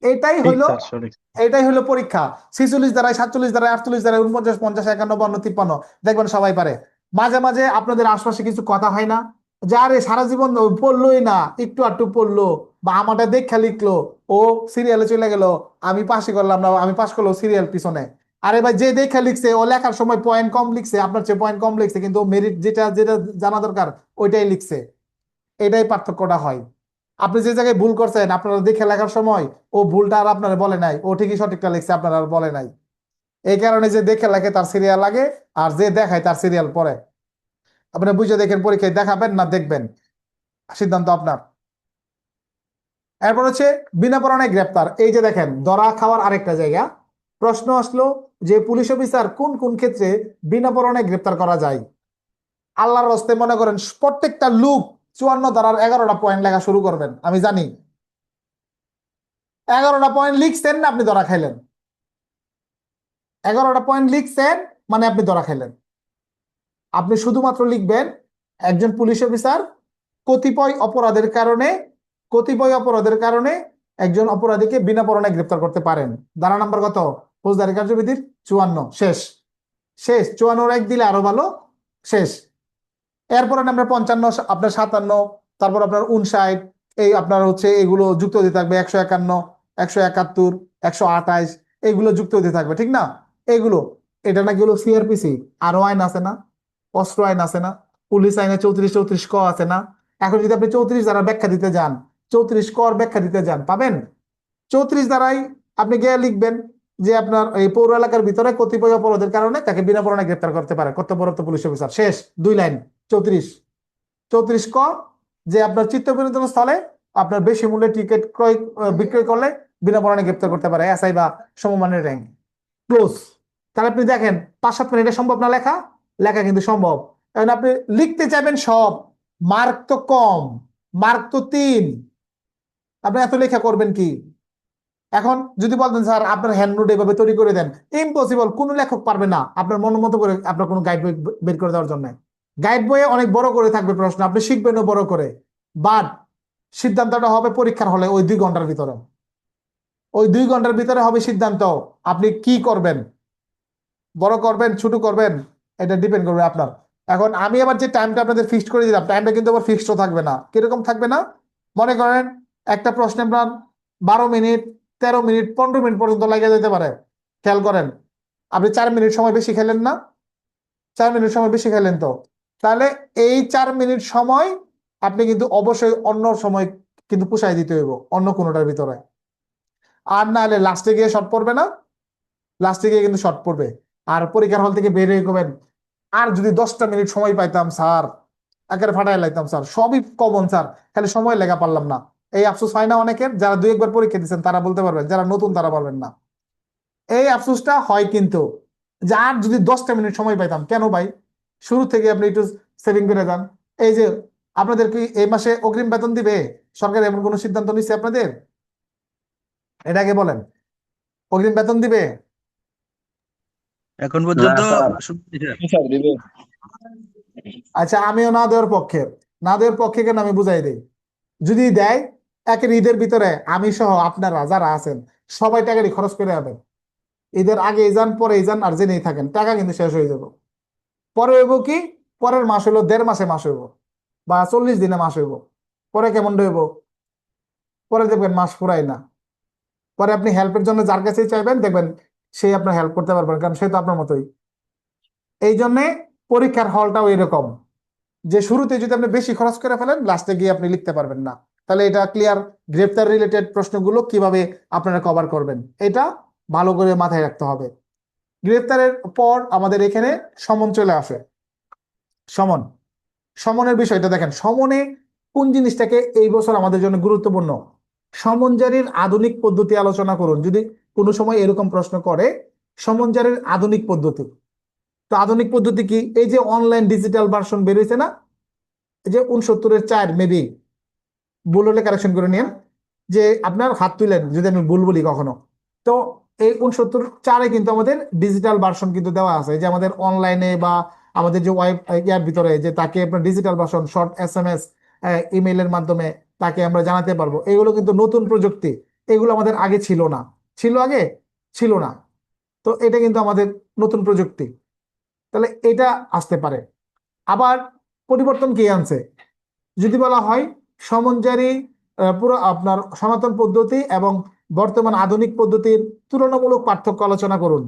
এটাই ঠিক হলো, স্যার, সঠিক। এটাই হলো পরীক্ষা। 46 দ্বারাই, 47 দ্বারাই, 48 দ্বারাই, 49, 50, 51, 52, 53 দেখবেন সবাই পারে। মাঝে মাঝে আপনাদের আশপাশে কিছু কথা হয় না, যে আরে সারা জীবন ও পড়লোই না, একটু আধটু পড়লো বা আমারটা দেখা লিখলো, ও সিরিয়ালে চলে গেল, আমি পাশই করলাম না, আমি পাশ করলো সিরিয়াল পিছনে। আরে ভাই, যে দেখা লিখছে ও লেখার সময় পয়েন্ট কম লিখছে, আপনার চেয়ে পয়েন্ট কম লিখছে, কিন্তু মেরিট যেটা যেটা জানা দরকার ওইটাই লিখছে। এটাই পার্থক্যটা হয়। আপনি যে জায়গায় ভুল করছেন আপনারা দেখে লেখার সময়, ও ভুলটা আর আপনারা বলে নাই, ও ঠিকই সঠিকটা লিখছে, আপনারা আর বলে নাই। এই কারণে যে দেখে লেখে তার সিরিয়াল লাগে, আর যে দেখায় তার সিরিয়াল পরে। আপনি বুঝে দেখেন পরীক্ষায় দেখাবেন না দেখবেন, সিদ্ধান্ত আপনার। এরপর হচ্ছে বিনা পরোয়ানায় গ্রেপ্তার। এই যে দেখেন ধরা খাওয়ার আরেকটা জায়গা, প্রশ্ন আসলো যে পুলিশ অফিসার কোন কোন ক্ষেত্রে বিনা পরোয়ানায় গ্রেপ্তার করা যায়। আল্লাহর হস্তে মনে করেন প্রত্যেকটা লুক 54 ধারার 11টা পয়েন্ট লেখা শুরু করবেন, আমি জানি 11টা পয়েন্ট লিখছেন না আপনি ধরা খাইলেন। 11টা পয়েন্ট লিখছেন মানে আপনি ধরা খাইলেন। আপনি শুধুমাত্র লিখবেন একজন পুলিশ অফিসার কতিপয় অপরাধের কারণে, কতিপয় অপরাধের কারণে একজন অপরাধীকে বিনা পরোয়ানায় গ্রেপ্তার করতে পারেন। ধারা নাম্বার কত? ফৌজদারি কার্যবিধির 54। শেষ, শেষ। 54 দিলে আরো ভালো, শেষ। এরপরে আমরা 55, আপনার 57, তারপর আপনার 59, এই আপনার হচ্ছে এগুলো যুক্ত হতে থাকবে, 151, 171, 128, এগুলো যুক্ত হতে থাকবে, ঠিক না? এগুলো, এটা নাকি হলো সিআরপিসি, আরো আইন আছে না, অস্ত্র আইন আছে না, পুলিশ আইনে 34, 34 ক আছে না। এখন যদি আপনি 34 দ্বারা ব্যাখ্যা দিতে যান, 34 কর ব্যাখ্যা দিতে যান, পাবেন 34 দ্বারাই আপনি গিয়ে লিখবেন যে আপনার এই পৌর এলাকার ভিতরে কতিপয় অপরাধের কারণে তাকে বিনা পরোয়ানায় গ্রেপ্তার করতে পারে কর্তব্যরত পুলিশ অফিসার, শেষ 2 লাইন। 34 ক যে আপনার চিত্ত বিনোদন স্থলে আপনার বেশি মূল্যে টিকিট বিক্রয় করলে বিনা পরোয়ানায় গ্রেপ্তার করতে পারে এসআই বা সমমানের র্যাঙ্ক। ক্লোজ। তাহলে আপনি দেখেন 5-7 মিনিটে সম্ভব না লেখা? লেখা কিন্তু সম্ভব। এখন আপনি লিখতে চাইবেন সব, মার্ক তো কম, মার্ক তো 3, আপনি এত লেখা করবেন কি? এখন যদি বলতেন স্যার আপনার হ্যান্ড নোট এভাবে তৈরি করে দেন, ইম্পসিবল, কোনো লেখক পারবে না আপনার মন মতো করে আপনার কোনো গাইড বই বের করে দেওয়ার জন্য। গাইড বইয়ে অনেক বড় করে থাকবে প্রশ্ন, আপনি শিখবেনও বড় করে, বাট সিদ্ধান্তটা হবে পরীক্ষার হলে ওই 2 ঘন্টার ভিতরে। ওই 2 ঘন্টার ভিতরে হবে সিদ্ধান্ত আপনি কি করবেন, বড় করবেন ছোট করবেন, এটা ডিপেন্ড করবে আপনার। এখন আমি আবার যে টাইমটা আপনাদের ফিক্সড করে দিলাম, টাইমটা কিন্তু আবার ফিক্সডও থাকবে না। কিরকম থাকবে না? মনে করেন একটা প্রশ্নে আপনার 12 মিনিট, 13 মিনিট, 15 মিনিট পর্যন্ত লেগে যেতে পারে। খেয়াল করেন, আপনি 4 মিনিট সময় বেশি খেলেন না? 4 মিনিট সময় বেশি খেলেন তো, তাহলে এই 4 মিনিট সময় আপনি কিন্তু অবশ্যই অন্য সময় কিন্তু পুষাই দিতে হইব অন্য কোনোটার ভিতরে। আর না হলে লাস্টে গিয়ে শর্ট পড়বে না? লাস্টে গিয়ে কিন্তু শর্ট পড়বে। আর পরীক্ষার হল থেকে বের হয়ে করবেন, আর যদি 10টা মিনিট সময় পাইতাম স্যার, একেবারে ফাটাই লাইতাম স্যার, সবই কমন স্যার, খালি সময় লেখা পারলাম না। এই আফসোস হয় না অনেকের? যারা 2-1বার পরীক্ষা দিচ্ছেন তারা বলতে পারবেন, যারা নতুন তারা পারবেন না। এই আফসোসটা হয় কিন্তু, যে আর যদি 10টা মিনিট সময় পাইতাম। কেন ভাই? শুরু থেকে আপনি একটু সেভিং করে যান। এই যে আপনাদের কি এই মাসে অগ্রিম বেতন দিবে সরকার, এমন কোনো সিদ্ধান্ত নিচ্ছে আপনাদের? এটাকে বলেন, অগ্রিম বেতন দিবে? এখন না পর্যন্ত স্যার, শুনছি স্যার। স্যার দিবে। আচ্ছা, আমিও না দেওয়ার পক্ষে। না দেওয়ার পক্ষে কেন আমি বুঝাই দিই। যদি দেয়, একের ঈদের ভিতরে আমি সহ আপনারা যারা আছেন সবাই টাকাটি খরচ করে যাবেন। ঈদের আগে যান, পরে যান, আর জেনেই থাকেন টাকা কিন্তু শেষ হয়ে যাবে। পরে হইব কি, পরের মাস হইলো 1.5 মাসে মাস হইব, বা 40 দিনে মাস হইব। পরে কেমন হইব? পরে দেখবেন মাস ফুরাই না। পরে আপনি হেল্পের জন্য যার কাছেই চাইবেন দেখবেন সেই আপনার হেল্প করতে পারবেন, কারণ সে তো আপনার মতোই। এই জন্যে পরীক্ষার হলটাও এরকম, যে শুরুতে যদি আপনি বেশি খরচ করে ফেলেন লাস্টে গিয়ে আপনি লিখতে পারবেন না। তাহলে এটা ক্লিয়ার। গ্রেপ্তার রিলেটেড প্রশ্নগুলো কিভাবে আপনারা কভার করবেন এটা ভালো করে মাথায় রাখতে হবে। গ্রেপ্তারের পর আমাদের এখানে সমন চলে আসে। সমন, সমনের বিষয়টা দেখেন, সমনে কোন জিনিসটাকে এই বছর আমাদের জন্য গুরুত্বপূর্ণ। সমন জারির আধুনিক পদ্ধতি আলোচনা করুন, যদি কোনো সময় এরকম প্রশ্ন করে। সমন জারির আধুনিক পদ্ধতি, তো আধুনিক পদ্ধতি কি? এই যে অনলাইন ডিজিটাল ভার্সন বের হয়েছে না, এই যে 69-4 মেবি, ভুল হলে কারেকশন করে নিন, যে আপনার হাত তুলেন যদি আমি ভুল বলি কখনো। তো এই 69-4-এ কিন্তু আমাদের ডিজিটাল ভার্সন কিন্তু দেওয়া আছে, যে আমাদের অনলাইনে বা আমাদের যে ওয়েব ইয়ার ভিতরে যে তাকে আপনার ডিজিটাল ভার্সন, শর্ট SMS, ইমেইলের মাধ্যমে তাকে আমরা জানাতে পারবো। এগুলো কিন্তু নতুন প্রযুক্তি, এগুলো আমাদের আগে ছিল না। ছিল আগে? ছিল না। তো এটা কিন্তু আমাদের নতুন প্রযুক্তি, তাহলে এটা আসতে পারে। আবার পরিবর্তন কি আনছে যদি বলা হয়, সমন জারি পুরো আপনার সনাতন পদ্ধতি এবং বর্তমান আধুনিক পদ্ধতির তুলনামূলক পার্থক্য আলোচনা করুন।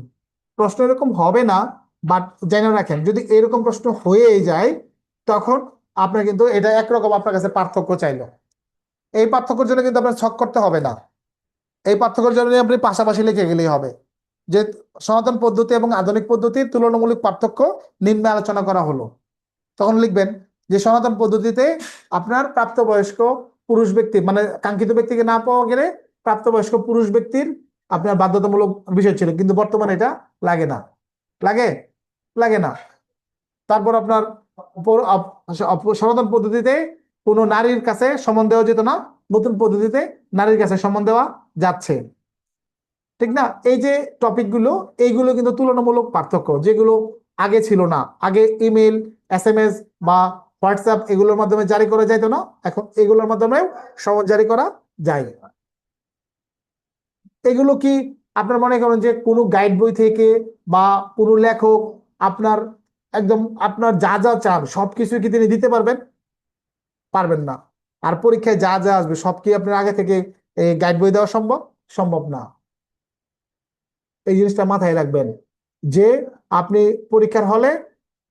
প্রশ্ন এরকম হবে না, বাট জেনে রাখেন যদি এরকম প্রশ্ন হয়েই যায় তখন আপনার কিন্তু এটা একরকম আপনার কাছে পার্থক্য চাইলো। এই পার্থক্যের জন্য কিন্তু আপনার ছক করতে হবে না, এই পার্থক্যের জন্য আপনি পাশাপাশি লিখে গেলেই হবে যে সনাতন পদ্ধতি এবং আধুনিক পদ্ধতির তুলনামূলক পার্থক্য নিম্নে আলোচনা করা হলো। তখন লিখবেন যে সনাতন পদ্ধতিতে আপনার প্রাপ্তবয়স্ক পুরুষ ব্যক্তি, মানে কাঙ্ক্ষিত ব্যক্তিকে না পাওয়া গেলে প্রাপ্তবয়স্ক পুরুষ ব্যক্তির আপনার বাধ্যতামূলক বিষয় ছিল, কিন্তু বর্তমানে এটা লাগে না। লাগে? লাগে না। তারপর আপনার সনাতন পদ্ধতিতে কোনো নারীর কাছে সমন দেওয়া যেত না, নতুন পদ্ধতিতে নারীর কাছে সমন দেওয়া যাচ্ছে। ঠিক না? এই যে টপিকগুলো, এইগুলো কিন্তু তুলনামূলক পার্থক্য, যেগুলো আগে ছিল না। আগে ইমেল, SMS বা হোয়াটসঅ্যাপ এগুলোর মাধ্যমে জারি করা যাইতো না, এখন এগুলোর মাধ্যমে সমন জারি করা যায়। এগুলো কি আপনার মনে করেন যে কোনো গাইড বই থেকে বা কোনো লেখক আপনার একদম আপনার যা যা চান সবকিছু কি তিনি দিতে পারবেন? পারবেন না। আর পরীক্ষায় যা যা আসবে সব কি আপনার আগে থেকে এই গাইড বই দেওয়া সম্ভব? সম্ভব না। এই জিনিসটা মাথায় রাখবেন যে আপনি পরীক্ষার হলে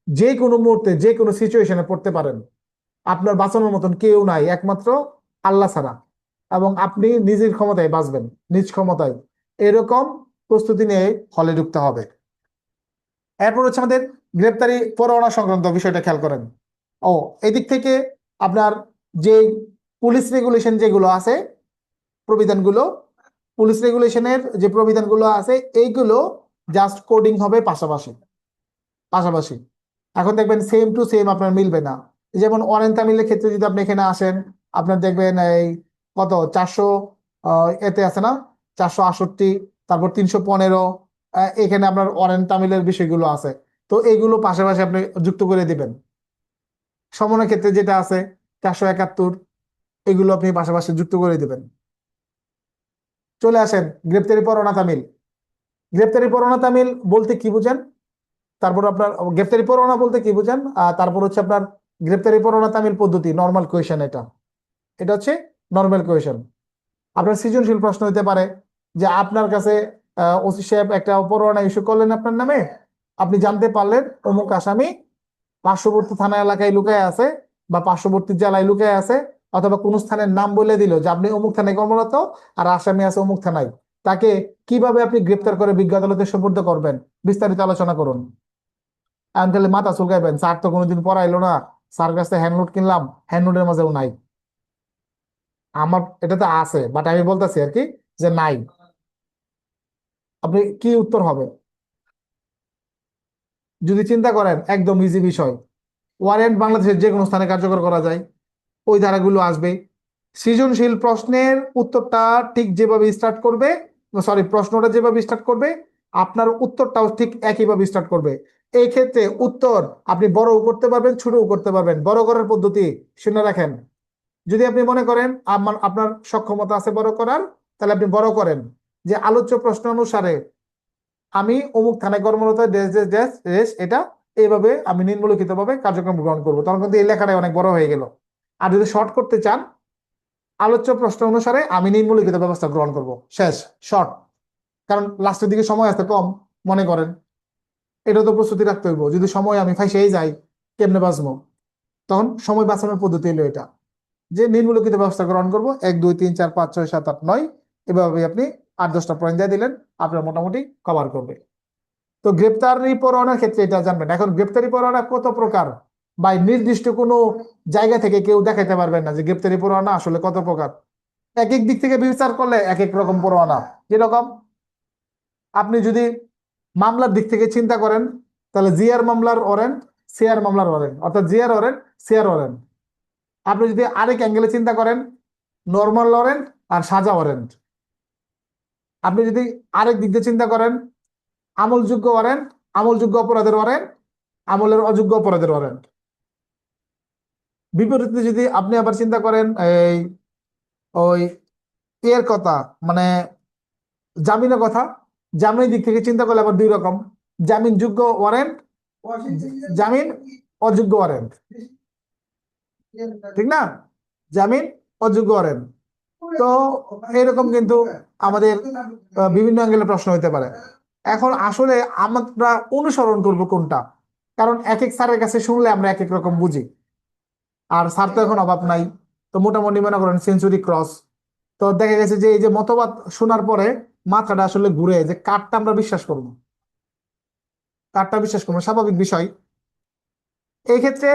যে কোনো মুহূর্তে যে কোনো সিচুয়েশনে পড়তে পারেন। আপনার বাঁচানোর মতন কেউ নাই একমাত্র আল্লাহ ছাড়া, এবং আপনি নিজের ক্ষমতায় বাঁচবেন, নিজ ক্ষমতায়। এরকম প্রস্তুতি নিয়ে হলে ঢুকতে হবে। এরপর হচ্ছে আমাদের গ্রেপ্তারি পরোয়ানা সংক্রান্ত বিষয়টা খেয়াল করেন। ও এদিক থেকে আপনার যে পুলিশ রেগুলেশন যেগুলো আছে, প্রবিধানগুলো, পুলিশ রেগুলেশনের যে প্রবিধানগুলো আছে এইগুলো জাস্ট কোডিং হবে পাশাপাশি পাশাপাশি। এখন দেখবেন সেম টু সেম আপনার মিলবে না। যেমন অরেন তামিলের ক্ষেত্রে যদি আপনি এখানে আসেন, আপনার দেখবেন এই কত 400 এতে আছে না, 468, তারপর 315, এখানে আপনার অরেন তামিলের বিষয়গুলো আছে। তো এইগুলো পাশাপাশি আপনি যুক্ত করে দিবেন। সমনের ক্ষেত্রে যেটা আছে 471, এগুলো আপনি পাশাপাশি যুক্ত করে দিবেন। চলে আসেন গ্রেপ্তারি পরোয়ানা তামিল। গ্রেপ্তারি পরোয়ানা তামিল বলতে কি বুঝেন, তারপর আপনার গ্রেপ্তারি পরোয়ানা বলতে কি বুঝেন, তারপর হচ্ছে আপনার গ্রেপ্তারি পরোয়ানা তামিল পদ্ধতি নর্মাল কোয়েশন। এটা এটা হচ্ছে নর্মাল কোয়েশন। আপনার সৃজনশীল প্রশ্ন হতে পারে যে আপনার কাছে ওসি সাহেব একটা পরোয়ানা ইস্যু করলেন আপনার নামে, আপনি জানতে পারলেন অমুক আসামি পার্শ্ববর্তী থানা এলাকায় লুকায় আছে বা পার্শ্ববর্তী জেলায় লুকায় আছে, অথবা কোন স্থানের নাম বলে দিল যে আপনি অমুক থানায় কর্মরত আর আসামি আছে অমুক থানায়, তাকে কিভাবে আপনি গ্রেপ্তার করে বিজ্ঞ আদালতে সোপর্দ করবেন, বিস্তারিত আলোচনা করুন। আমি তাহলে মাথা চুলকাইবেন, স্যার তো কোনোদিন পড়াইলো না, স্যার কাছে হ্যান্ডনোট কিনলাম, হ্যান্ডনোটের মাঝেও নাই। আমার এটাতে আছে, বাট আমি বলতেছি আর কি যে নাই। আপনি কি উত্তর হবে যদি চিন্তা করেন? একদম ইজি বিষয়। ওয়ারেন্ট বাংলাদেশের যে কোনো স্থানে কার্যকর করা যায়, ওই ধারাগুলো আসবে। সৃজনশীল প্রশ্নের উত্তরটা ঠিক যেভাবে স্টার্ট করবে, সরি প্রশ্নটা যেভাবে স্টার্ট করবে আপনার উত্তরটাও ঠিক একইভাবে স্টার্ট করবে। এই ক্ষেত্রে উত্তর আপনি বড়ও করতে পারবেন, ছোটও করতে পারবেন। বড় করার পদ্ধতি শুনে রাখেন। যদি আপনি মনে করেন আপনার সক্ষমতা আছে বড় করার, তাহলে আপনি বড় করেন যে আলোচ্য প্রশ্ন অনুসারে আমি অমুক থানায় কর্মরত ড্যাশ ড্যাশ ড্যাশ ড্যাশ, এটা এইভাবে আমি নিম্নলিখিত ভাবে কার্যক্রম গ্রহণ করবো, তখন কিন্তু এই লেখাটাই অনেক বড় হয়ে গেল। আর যদি শর্ট করতে চান, আলোচ্য প্রশ্ন অনুসারে আমি নিম্নলিখিত ব্যবস্থা গ্রহণ করব, শেষ, শর্ট। কারণ লাস্টের দিকে সময় আছে কম, মনে করেন এটা তো প্রস্তুতি রাখতে হইব। যদি সময় আমি ফাইসেই যাই, কেমনে বাঁচবো? তখন সময় বাঁচানোর পদ্ধতি হলো এটা, যে নিম্নলিখিত ব্যবস্থা গ্রহণ করব 1 2 3 4 5 6 7 8 9, এভাবে আপনি 8-10টা পয়েন্ট দিয়ে দিলেন, আপনার মোটামুটি কভার করবে। তো গ্রেপ্তারি পরোয়ানার ক্ষেত্রে এটা জানবেন। এখন গ্রেপ্তারি পরোয়ানা কত প্রকার, বা নির্দিষ্ট কোনো জায়গা থেকে কেউ দেখাইতে পারবেন না যে গ্রেপ্তারি পরোয়ানা আসলে কত প্রকার। এক এক দিক থেকে বিচার করলে এক এক রকম পরোয়ানা। যেরকম আপনি যদি মামলার দিক থেকে চিন্তা করেন, তাহলে জিআর মামলার ওয়ারেন্ট, সিআর মামলার ওয়ারেন্ট, অর্থাৎ জিআর ওয়ারেন্ট, সিআর ওয়ারেন্ট। আপনি যদি আরেক অ্যাঙ্গেলে চিন্তা করেন, নর্মাল ওয়ারেন্ট আর সাজা ওয়ারেন্ট। আপনি যদি আরেক দিক দিয়ে চিন্তা করেন, আমলযোগ্য ওয়ারেন্ট, আমলযোগ্য অপরাধের ওয়ারেন্ট, আমলের অযোগ্য অপরাধের ওয়ারেন্ট। বিপরীতে যদি আপনি আবার চিন্তা করেন এই ওই এর কথা, মানে জামিনের কথা, জামিনের দিক থেকে চিন্তা করলে আবার দুই রকম, জামিন যোগ্য ওয়ারেন্ট, জামিন অযোগ্য ওয়ারেন্ট, ঠিক না? জামিন অযোগ্য ওয়ারেন্ট। তো এরকম কিন্তু আমাদের বিভিন্ন অ্যাঙ্গেলে প্রশ্ন হতে পারে। এখন আসলে আমরা অনুসরণ করব কোনটা? কারণ এক এক স্যারের কাছে শুনলে আমরা এক এক রকম বুঝি। আর স্যার তো এখন অভাব নাই, তো মোটামুটি মনে করেন সেঞ্চুরি ক্রস। তো দেখা গেছে যে এই যে মতবাদ শোনার পরে মাথাটা আসলে ঘুরে, যে কারটা আমরা বিশ্বাস করবো, কারটা বিশ্বাস করবো, স্বাভাবিক বিষয়। এই ক্ষেত্রে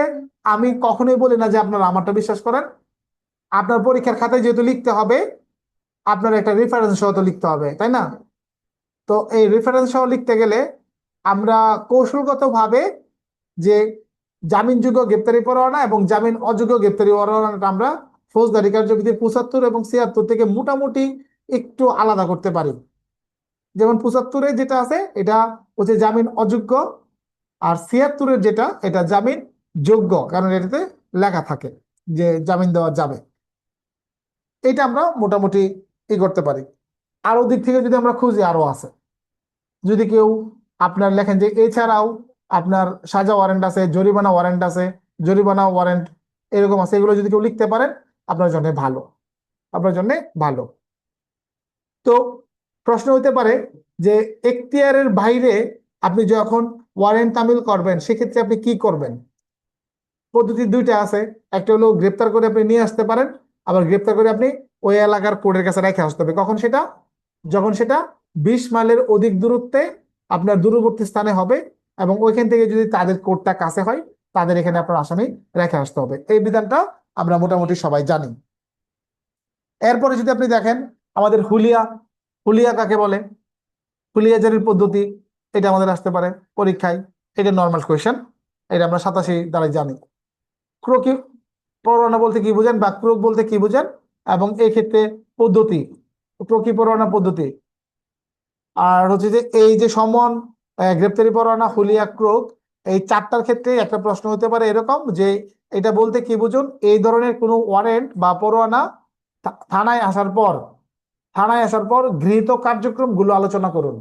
আমি কখনোই বলি না যে আপনারা আমারটা বিশ্বাস করেন। আপনার পরীক্ষার খাতায় যেহেতু লিখতে হবে, আপনার একটা রেফারেন্স সহ তো লিখতে হবে, তাই না? তো এই রেফারেন্স সহ লিখতে গেলে আমরা কৌশলগতভাবে যে জামিনযোগ্য গ্রেপ্তারি পরোয়ানা এবং জামিন অযোগ্য গ্রেপ্তারি পরোয়ানাটা আমরা ফৌজদারি কার্যবিধি 75 এবং 76 থেকে মোটামুটি একটু আলাদা করতে পারি। যেমন 75-এ যেটা আছে এটা হচ্ছে জামিন অযোগ্য, আর 76-এর যেটা এটা জামিন যোগ্য, কারণ এটাতে লেখা থাকে যে জামিন দেওয়া যাবে। এটা আমরা মোটামুটি করতে পারি। আরো দিক থেকে যদি আমরা খুঁজি, আরো আছে। যদি কেউ আপনার লেখেন যে এছাড়াও আপনার সাজা ওয়ারেন্ট আছে, জরিমানা ওয়ারেন্ট আছে, জরিমানা ওয়ারেন্ট এরকম আছে, এগুলো যদি কেউ লিখতে পারেন আপনার জন্য ভালো, আপনার জন্য ভালো। তো প্রশ্ন হতে পারে যে এখতিয়ারের বাইরে আপনি যখন ওয়ারেন্ট তামিল করবেন সেক্ষেত্রে আপনি কি করবেন? পদ্ধতি দুইটা আছে। একটা হলো গ্রেপ্তার করে আপনি নিয়ে আসতে পারেন, আবার গ্রেপ্তার করে আপনি ওই এলাকার কোর্টের কাছে রেখে আসতে হবে। কখন সেটা? যখন সেটা 20 মাইলের অধিক দূরত্বে আপনার দূরবর্তী স্থানে হবে, এবং ওইখান থেকে যদি তাদের কোর্টটা কাছে হয় তাদের এখানে আপনার আসামি রেখে আসতে হবে। এই বিধানটা আমরা মোটামুটি সবাই জানি। এরপরে যদি আপনি দেখেন আমাদের হুলিয়া, হুলিয়া কাকে বলে, হুলিয়া জারির পদ্ধতি, এটা আমাদের আসতে পারে পরীক্ষায়। এটা নর্মাল কোয়েশ্চেন, এটা আমরা 87 দ্বারাই জানি। ক্রোকি পরোয়ানা বলতে কি বুঝেন বা ক্রোক বলতে কি বুঝেন, এবং এই ক্ষেত্রে পদ্ধতি, ক্রোকি পরোয়ানা পদ্ধতি। আর হচ্ছে যে এই যে সমন, গ্রেপ্তারি পরোয়ানা, হুলিয়া, ক্রোক, এই চারটার ক্ষেত্রে একটা প্রশ্ন হতে পারে এরকম যে এটা বলতে কি বুঝুন, এই ধরনের কোনো ওয়ারেন্ট বা পরোয়ানা থানায় আসার পর, থানায় আসার পর গৃহীত কার্যক্রমগুলো আলোচনা করুন।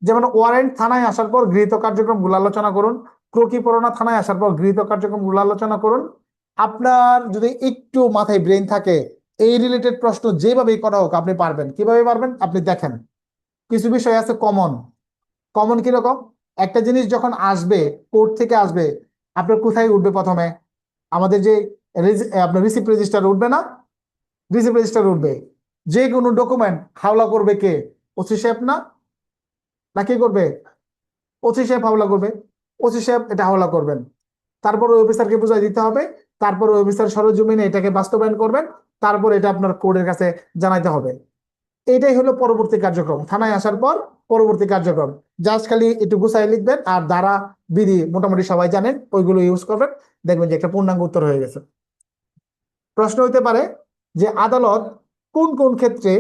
যেমন ওয়ারেন্ট থানায় আসার পর গৃহীত কার্যক্রমগুলো আলোচনা করুন, ক্রোকি পরোয়ানা থানায় আসার পর গৃহীত কার্যক্রমগুলো আলোচনা করুন। আপনার যদি একটু মাথায় ব্রেন থাকে, এই রিলেটেড প্রশ্ন যেভাবেই করা হোক আপনি পারবেন। কিভাবে পারবেন আপনি দেখেন, কিছু বিষয় আছে কমন। কমন কিরকম? একটা জিনিস যখন আসবে, কোর্ট থেকে আসবে, আপনার কোথায় উঠবে প্রথমে? আমাদের যে আপনার রিসিপ্ট রেজিস্টার উঠবে না? রিসিপ্ট রেজিস্টার উঠবে। যে কোনো ডকুমেন্ট হাওলা করবে কে? ওসি সাহেব না? না কে করবে? ওসি সাহেব হাওলা করবে। ওসি সাহেব এটা হাওলা করবেন, তারপর ওই অফিসারকে বুঝাই দিতে হবে, তারপর ওই অফিসার সরজমিনে এটাকে বাস্তবায়ন করবেন, তারপর এটা আপনার কোর্টের কাছে জানাইতে হবে। এটাই হলো পরবর্তী কার্যক্রম, থানায় আসার পর পরবর্তী কার্যক্রম। জাস্ট খালি একটু গুছাই লিখবেন, আর ধারা বিধি মোটামুটি সবাই জানেন, ওইগুলো ইউজ করবেন, দেখবেন যে একটা পূর্ণাঙ্গ উত্তর হয়ে গেছে। প্রশ্ন হইতে পারে যে আদালত কোন কোন ক্ষেত্রে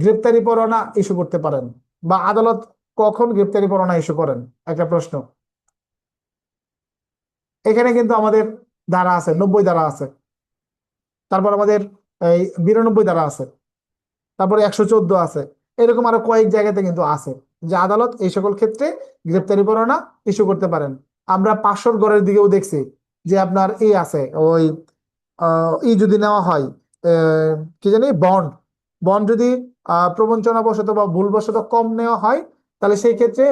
গ্রেপ্তারি পরোয়ানা ইস্যু করতে পারেন, বা আদালত কখন গ্রেপ্তারি পরোয়ানা ইস্যু করেন, একটা প্রশ্ন। এখানে কিন্তু আমাদের ধারা আছে, 90 ধারা আছে, তারপর আমাদের এই 92 ধারা আছে, তারপরে 114 আছে, এরকম আরো কয়েক জায়গাতে কিন্তু আছে যে আদালত এই সকল ক্ষেত্রে গ্রেপ্তারি পরোয়ানা ইস্যু করতে পারেন। আমরা 500 গড়ের দিকেও দেখছি যে আপনার এই আছে ওই যদি নেওয়া হয়, কি জানি, বন্ড, বন্ড যদি প্রবঞ্চনাবশত বা ভুলবশত কম নেওয়া হয়, তাহলে সেই ক্ষেত্রে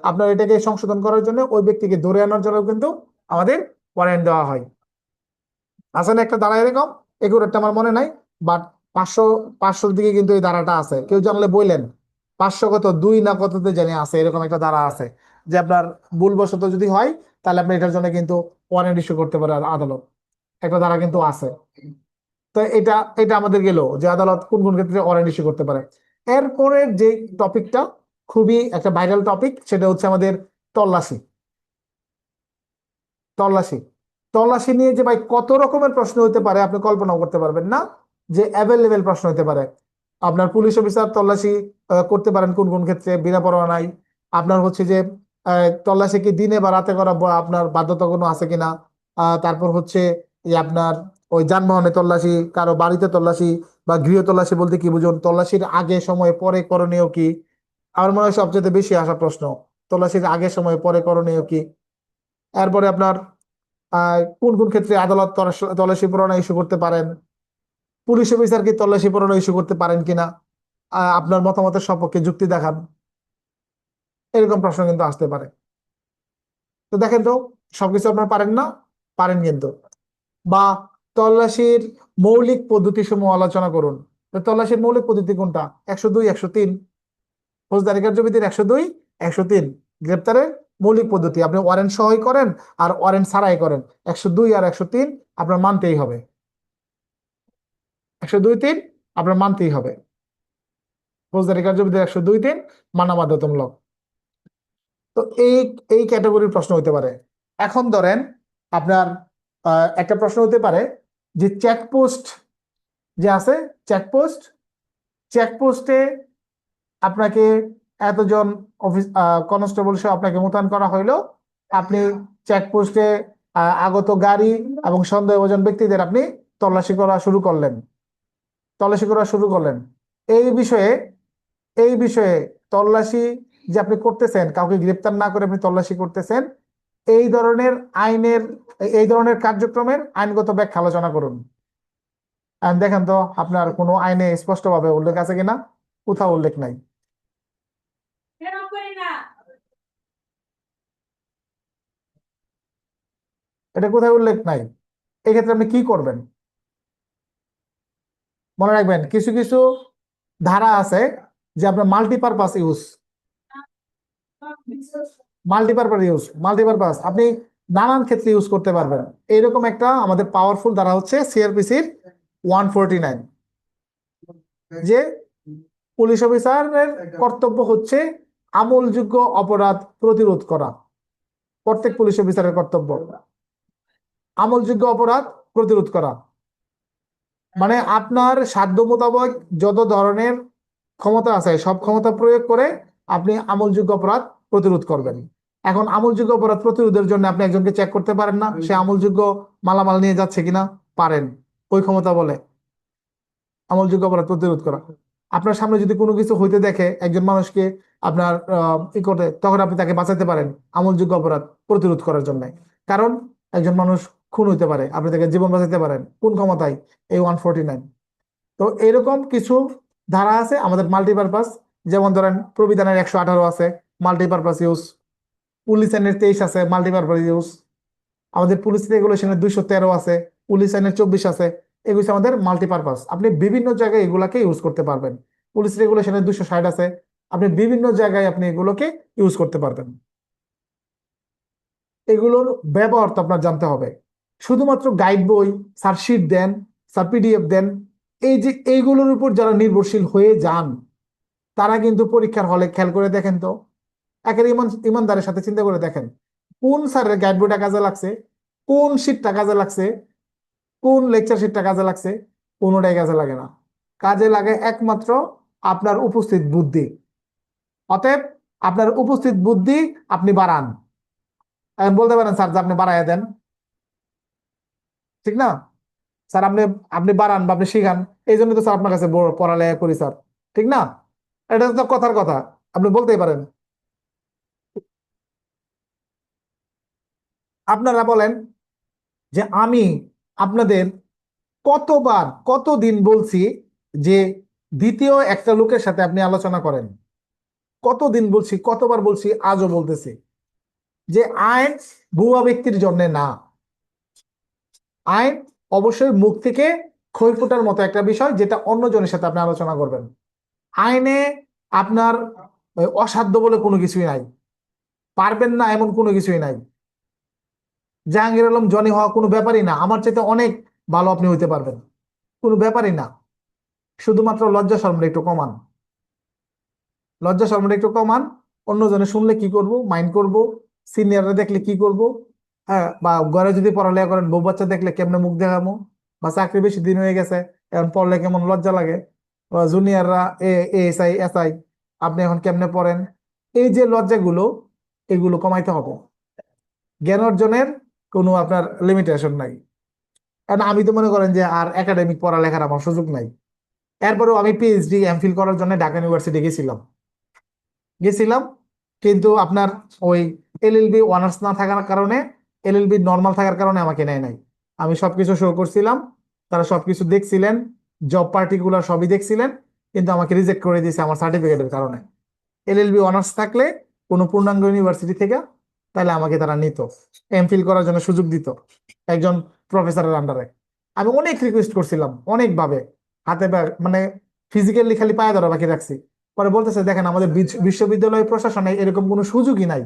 আপনার এটাকে সংশোধন করার জন্য ওই ব্যক্তিকে ধরে আনার জন্য কিন্তু আমাদের ওয়ারেন্ট দেওয়া হয়। আসলে একটা ধারা এরকম, এগুলোটা আমার মনে নাই, বাট 500, 500 দিকে কিন্তু এই ধারাটা আছে, কেউ জানলে বললেন। 500 কত 2 না কততে জানি আছে, এরকম একটা ধারা আছে যে আপনার ভুলবশত যদি হয় তাহলে আপনি এটার জন্য কিন্তু ওয়ারেন্ট ইস্যু করতে পারে আদালত, একটা ধারা কিন্তু আছে। তো এটা এটা আমাদের গেল যে আদালত কোন কোন ক্ষেত্রে ওয়ারেন্ট ইস্যু করতে পারে। এরপরের যে টপিকটা খুবই একটা ভাইরাল টপিক, সেটা হচ্ছে আমাদের তল্লাশি। তল্লাশি, তল্লাশি নিয়ে যে ভাই কত রকমের প্রশ্ন হতে পারে আপনি কল্পনাও করতে পারবেন না, যে অ্যাভেলেবেল প্রশ্ন হতে পারে। আপনার পুলিশ অফিসার তল্লাশি করতে পারেন কোন কোন ক্ষেত্রে বিনা পরোয়ানায়। আপনার হচ্ছে যে তল্লাশি কি দিনে বা রাতে করা আপনার বাধ্যতা কোনো আছে কিনা। তারপর হচ্ছে এই আপনার ওই যানবাহনে তল্লাশি, কারো বাড়িতে তল্লাশি, বা গৃহ তল্লাশি বলতে কি বুঝুন, তল্লাশির আগে সময় পরে করণীয় কি। আমার মনে হয় সবচেয়ে বেশি আসা প্রশ্ন, তল্লাশির আগে সময় পরে করণীয় কি। এরপরে আপনার কোন কোন ক্ষেত্রে আদালত তল্লাশি পরোয়ানা ইস্যু করতে পারেন, পুলিশ অফিসার কি তল্লাশি পরোয়ানা ইস্যু করতে পারেন কিনা, আপনার মতামতের সপক্ষে যুক্তি দেখান। এরকম প্রশ্ন কিন্তু আসতে পারে। তো দেখেন তো, সবকিছু আপনার পারেন না, পারেন কিন্তু। বা তল্লাশির মৌলিক পদ্ধতি সমূহ আলোচনা করুন। তো তল্লাশির মৌলিক পদ্ধতি কোনটা? 102, 103, ফৌজদারি কার্যবিধির 102, 103 গ্রেপ্তারের মৌলিক পদ্ধতি। আপনি ওয়ারেন্ট সহই করেন আর ওয়ারেন্ট ছাড়াই করেন, 102 আর 103 আপনার মানতেই হবে। 102, 3 আপনার মানতেই হবে। ফৌজদারি কার্যবিধি 102, 3 মানা বাধ্যতামূলক। তো এই এই ক্যাটাগরির প্রশ্ন হতে পারে। এখন ধরেন আপনার একটা প্রশ্ন হতে পারে যে চেকপোস্ট যে আছে, চেকপোস্ট, চেকপোস্টে আপনাকে এতজন অফিস কনস্টেবল সহ আপনাকে মোতায়েন করা হইলো, আপনি চেকপোস্টে আগত গাড়ি এবং সন্দেহভাজন ব্যক্তিদের আপনি তল্লাশি করা শুরু করলেন, তল্লাশি করা শুরু করলেন। এই বিষয়ে, এই বিষয়ে তল্লাশি যে আপনি করতেছেন, কাউকে গ্রেপ্তার না করে আপনি তল্লাশি করতেছেন, এই ধরনের আইনের, এই ধরনের কার্যক্রমের আইনগত ব্যাখ্যা আলোচনা করুন। দেখেন তো আপনার কোনো আইনে স্পষ্টভাবে উল্লেখ আছে কিনা, কোথাও উল্লেখ নাই। এটা কোথায় উল্লেখ নাই, এক্ষেত্রে আপনি কি করবেন? মনে রাখবেন কিছু কিছু ধারা আছে যে আপনার মাল্টিপারপাস ইউজ, মাল্টিপারপাস আপনি নানান ক্ষেত্রে ইউজ করতে পারবেন। এইরকম একটা আমাদের পাওয়ারফুল ধারা হচ্ছে সিআরপিসির 149, যে পুলিশ অফিসারের কর্তব্য হচ্ছে আমলযোগ্য অপরাধ প্রতিরোধ করা। প্রত্যেক পুলিশ অফিসারের কর্তব্য আমলযোগ্য অপরাধ প্রতিরোধ করা, মানে আপনার সাধ্য মোতাবেক যত ধরনের ক্ষমতা আছে সব ক্ষমতা প্রয়োগ করে আপনি আমলযোগ্য অপরাধ প্রতিরোধ করবেন। এখন আমলযোগ্য অপরাধ প্রতিরোধের জন্য আপনি একজনকে চেক করতে পারেন না সে আমলযোগ্য মালামাল নিয়ে যাচ্ছে কিনা, পারেন। ওই ক্ষমতা বলে আমলযোগ্য অপরাধ প্রতিরোধ করা। আপনার সামনে যদি কোনো কিছু হইতে দেখে একজন মানুষকে আপনার ই করে, তখন আপনি তাকে বাঁচাতে পারেন আমলযোগ্য অপরাধ প্রতিরোধ করার জন্য। কারণ একজন মানুষ খুন হইতে পারে, আপনি তাকে জীবন বাঁচাতে পারেন কোন ক্ষমতায়, এই 149। তো এরকম কিছু ধারা আছে আমাদের মাল্টিপারপাস, যেমন ধরেন প্রবিধানের 118 আছে মাল্টিপারপাস ইউজ, পুলিশ আইনের 23 আছে মাল্টিপারপাস ইউজ, আমাদের পুলিশ রেগুলেশনের 213 আছে, পুলিশ আইনের 24 আছে। এগুলো হচ্ছে আমাদের মাল্টিপারপাস, আপনি বিভিন্ন জায়গায় এগুলাকে ইউজ করতে পারবেন। পুলিশ রেগুলেশনের 260 আছে, আপনি বিভিন্ন জায়গায় আপনি এগুলোকে ইউজ করতে পারবেন। এগুলোর ব্যবহার তো আপনার জানতে হবে। শুধুমাত্র গাইড বই, স্যার শিট দেন, স্যার পিডিএফ দেন, এই যে এইগুলোর উপর যারা নির্ভরশীল হয়ে যান তারা কিন্তু পরীক্ষার হলে খেয়াল করে দেখেন তো, একেবারে ইমানদারের সাথে চিন্তা করে দেখেন কোন স্যারের গাইড বইটা কাজে লাগছে, কোন শিটটা কাজে লাগছে, কোন লেকচার শিটটা কাজে লাগছে। কোনোটাই কাজে লাগে না। কাজে লাগে একমাত্র আপনার উপস্থিত বুদ্ধি। অতএব আপনার উপস্থিত বুদ্ধি আপনি বাড়ান। এখন বলতে পারেন স্যার যে আপনি বাড়াইয়া দেন, ঠিক না? স্যার আপনি আপনি বাড়ান বা আপনি শিখান, এই জন্য তো স্যার আপনার কাছে পড়ালেখা করি স্যার, ঠিক না? এটা তো কথার কথা, আপনি বলতেই পারেন। আপনারা বলেন যে আমি আপনাদের কতবার কতদিন বলছি যে দ্বিতীয় একটা লোকের সাথে আপনি আলোচনা করেন, কতদিন বলছি, কতবার বলছি, আজও বলতেছি যে আইন ভুয়া ব্যক্তির জন্য না। আইন অবশ্যই মুখ থেকে খই ফোটার মতো একটা বিষয় যেটা অন্যজনের সাথে আপনি আলোচনা করবেন। আইনে আপনার অসাধ্য বলে কোনো কিছুই নাই, পারবেন না এমন কোনো কিছুই নাই। জাহাঙ্গীর আলম জনি হওয়া কোনো ব্যাপারই না, আমার চাইতে অনেক ভালো আপনি হইতে পারবেন, কোনো ব্যাপারই না। শুধুমাত্র লজ্জা শরমটা একটু কমান, লজ্জা শরমটা একটু কমান। অন্যজনে শুনলে কি করব, মাইন্ড করব, সিনিয়ররা দেখলে কি করব, হ্যাঁ, বা ঘরে যদি পড়ালেখা করেন বউ বাচ্চা দেখলে কেমনে মুখ দেখামো, বা চাকরি বেশি দিন হয়ে গেছে এখন পড়লে কেমন লজ্জা লাগে, বা জুনিয়ররা এএসআই এসআই আপনি এখন কেমনে পড়েন। এই যে লজ্জাগুলো, এগুলো কমাইতে হবে। জ্ঞান অর্জনের কোনো আপনার লিমিটেশন নাই। কারণ আমি তো মনে করেন যে আর একাডেমিক পড়ালেখার আমার সুযোগ নাই। এরপরেও আমি পিএইচডি এমফিল করার জন্য ঢাকা ইউনিভার্সিটি গেছিলাম, কিন্তু আপনার ওই এলএলবি অনার্স না থাকার কারণে, এলএলবি নর্মাল থাকার কারণে আমাকে নেয় নাই। আমি সবকিছু শো করছিলাম, তারা সবকিছু দেখছিলেন, জব পার্টিকুলার সবই দেখছিলেন, কিন্তু আমাকে রিজেক্ট করে দিয়েছে আমার সার্টিফিকেটের কারণে। এলএলবি অনার্স থাকলে কোনো পূর্ণাঙ্গ ইউনিভার্সিটি থেকে তাহলে আমাকে তারা নিত, এমফিল করার জন্য সুযোগ দিত একজন প্রফেসরের আন্ডারে। আমি অনেক রিকোয়েস্ট করছিলাম, অনেকভাবে হাতে মানে ফিজিক্যালি খালি পায়ে ধরা বাকি রাখছি। পরে বলতেছে দেখেন আমাদের বিশ্ববিদ্যালয় প্রশাসনে এরকম কোনো সুযোগই নাই,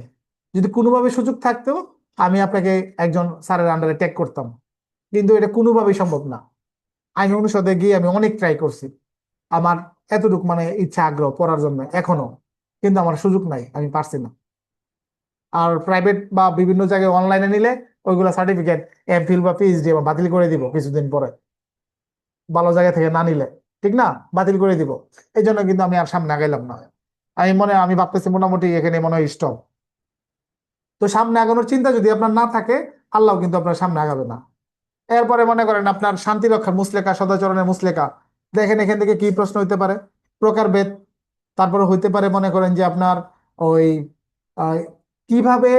যদি কোনোভাবে সুযোগ থাকতো আমি আপনাকে একজন স্যারের আন্ডারে ট্যাগ করতাম, কিন্তু এটা কোনোভাবেই সম্ভব না। আইন অনুষদে গিয়ে আমি অনেক ট্রাই করছি, আমার এতটুকু মানে ইচ্ছা আগ্রহ পড়ার জন্য এখনো, কিন্তু আমার সুযোগ নাই, আমি পারছি না। আর প্রাইভেট বা বিভিন্ন জায়গায় অনলাইনে নিলে ওইগুলো সার্টিফিকেট এমফিল বা পিএইচডি বাতিল করে দিব কিছুদিন পরে, ভালো জায়গা থেকে না নিলে, ঠিক না, বাতিল করে দিব। এই জন্য কিন্তু আমি আর সামনে আগাইলাম না। আমি ভাবতেছি মোটামুটি এখানে মনে হয় স্টপ। তো সামনে আগানোর চিন্তা যদি আপনার না থাকে, আল্লাহ কিন্তু আপনার সামনে আগাবে না। এরপরে মনে করেন আপনার শান্তি রক্ষা মুসলেকা, সদাচরণের মুসলেকা, দেখেন এখান থেকে কি প্রশ্ন হইতে পারে, প্রকারভেদ। তারপরে হইতে পারে মনে করেন যে আপনার ওই আহ, কিভাবে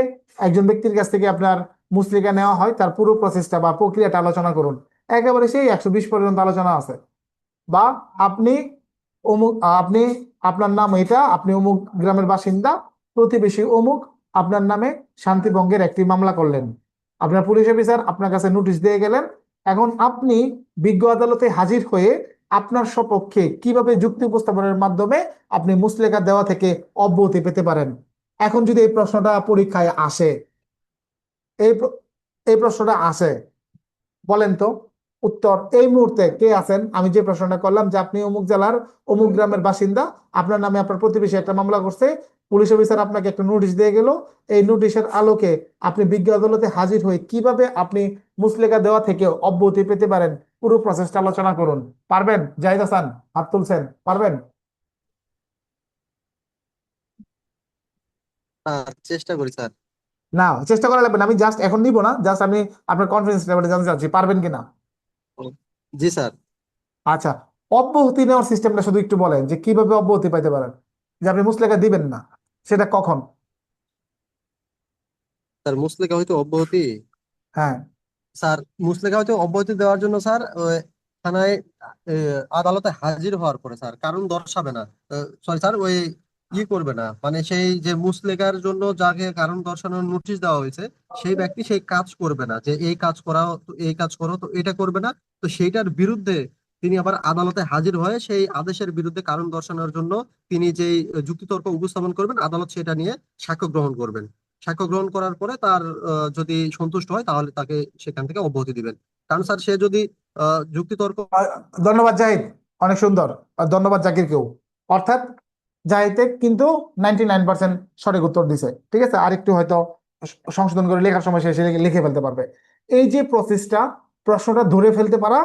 একজন ব্যক্তির কাছ থেকে আপনার মুসলিকা নেওয়া হয় তার পুরো প্রসেসটা বা প্রক্রিয়াটা আলোচনা করুন। একেবারে সেই 120 পর্যন্ত আলোচনা আছে। বা আপনি অমুক, আপনি আপনার নাম এটা, আপনি অমুক গ্রামের বাসিন্দা, প্রতিবেশী অমুক আপনার নামে শান্তি ভঙ্গের একটি মামলা করলেন, আপনার পুলিশ অফিসার আপনার কাছে নোটিশ দিয়ে গেলেন। এখন আপনি বিজ্ঞ আদালতে হাজির হয়ে আপনার সপক্ষে কিভাবে যুক্তি উপস্থাপনের মাধ্যমে আপনি মুচলেকা দেওয়া থেকে অব্যাহতি পেতে পারেন। এখন যদি এই প্রশ্নটা পরীক্ষায় আসে, এই প্র- এই প্রশ্নটা আসে, বলেন তো উত্তর এই মুহূর্তে কে আছেন? আমি যে প্রশ্নটা করলাম যে আপনি অমুক জেলার অমুক গ্রামের বাসিন্দা, আপনার নামে আপনার প্রতিবেশী একটা মামলা করছে, পুলিশ অফিসার আপনাকে একটা নোটিশ দিয়ে গেল, এই নোটিশের আলোকে আপনি বিজ্ঞ আদালতে হাজির হয়ে কিভাবে আপনি মুচলেকা দেওয়া থেকে অব্যাহতি পেতে পারেন, পুরো প্রসেসটা আলোচনা করুন। পারবেন? জাহিদ হাসান হাত তুলছেন, পারবেন? চেষ্টা করি স্যার। না, চেষ্টা করা লাগবে না, আমি জাস্ট এখন নিব না, জাস্ট আমি আপনার কনফিডেন্স লেভেলটা জানতে চাচ্ছি পারবেন কিনা। জি স্যার। আচ্ছা, অব্যাহতি নেওয়ার সিস্টেমটা শুধু একটু বলেন যে কিভাবে অব্যাহতি পাইতে পারেন, যে আপনি মুচলেকা দিবেন না, সেটা কখন? স্যার মুসলেকা হয়তো অব্যাহতি, হ্যাঁ, স্যার মুসলেকা হয়তো অব্যাহতি দেওয়ার জন্য স্যার ওই থানায় আদালতে হাজির হওয়ার পরে স্যার কারণ দর্শাবে না, সরি স্যার ওই করবে না, মানে সেই যে মুসলেকার জন্য যাকে কারণ দর্শানোর নোটিশ দেওয়া হয়েছে সেই ব্যক্তি সেই কাজ করবে না, যে এই কাজ করা তো এই কাজ করো তো এটা করবে না, তো সেইটার বিরুদ্ধে তিনি আবার আদালতে হাজির হয়ে সেই আদেশের বিরুদ্ধে কারণ দর্শানোর জন্য তিনি যেই যুক্তিতর্ক উপস্থাপন করবেন, আদালত সেটা নিয়ে সাক্ষ্য গ্রহণ করবেন। সাক্ষ্য গ্রহণ করার পরে তার যদি সন্তুষ্ট হয় তাহলে তাকে সেখান থেকে অব্যাহতি দিবেন। কারণ স্যার সে যদি যুক্তিতর্ক আহ, ধন্যবাদ জাহিদ, অনেক সুন্দর। আর ধন্যবাদ জাকিরকেও। অর্থাৎ জাহিদে কিন্তু 99% সঠিক উত্তর দিছে, ঠিক আছে, আরেকটু হয়তো সংশোধন করে লেখার সময় সে সে লিখে ফেলতে পারবে। এই যে প্রসেসটা, প্রশ্নটা ধরে ফেলতে পারা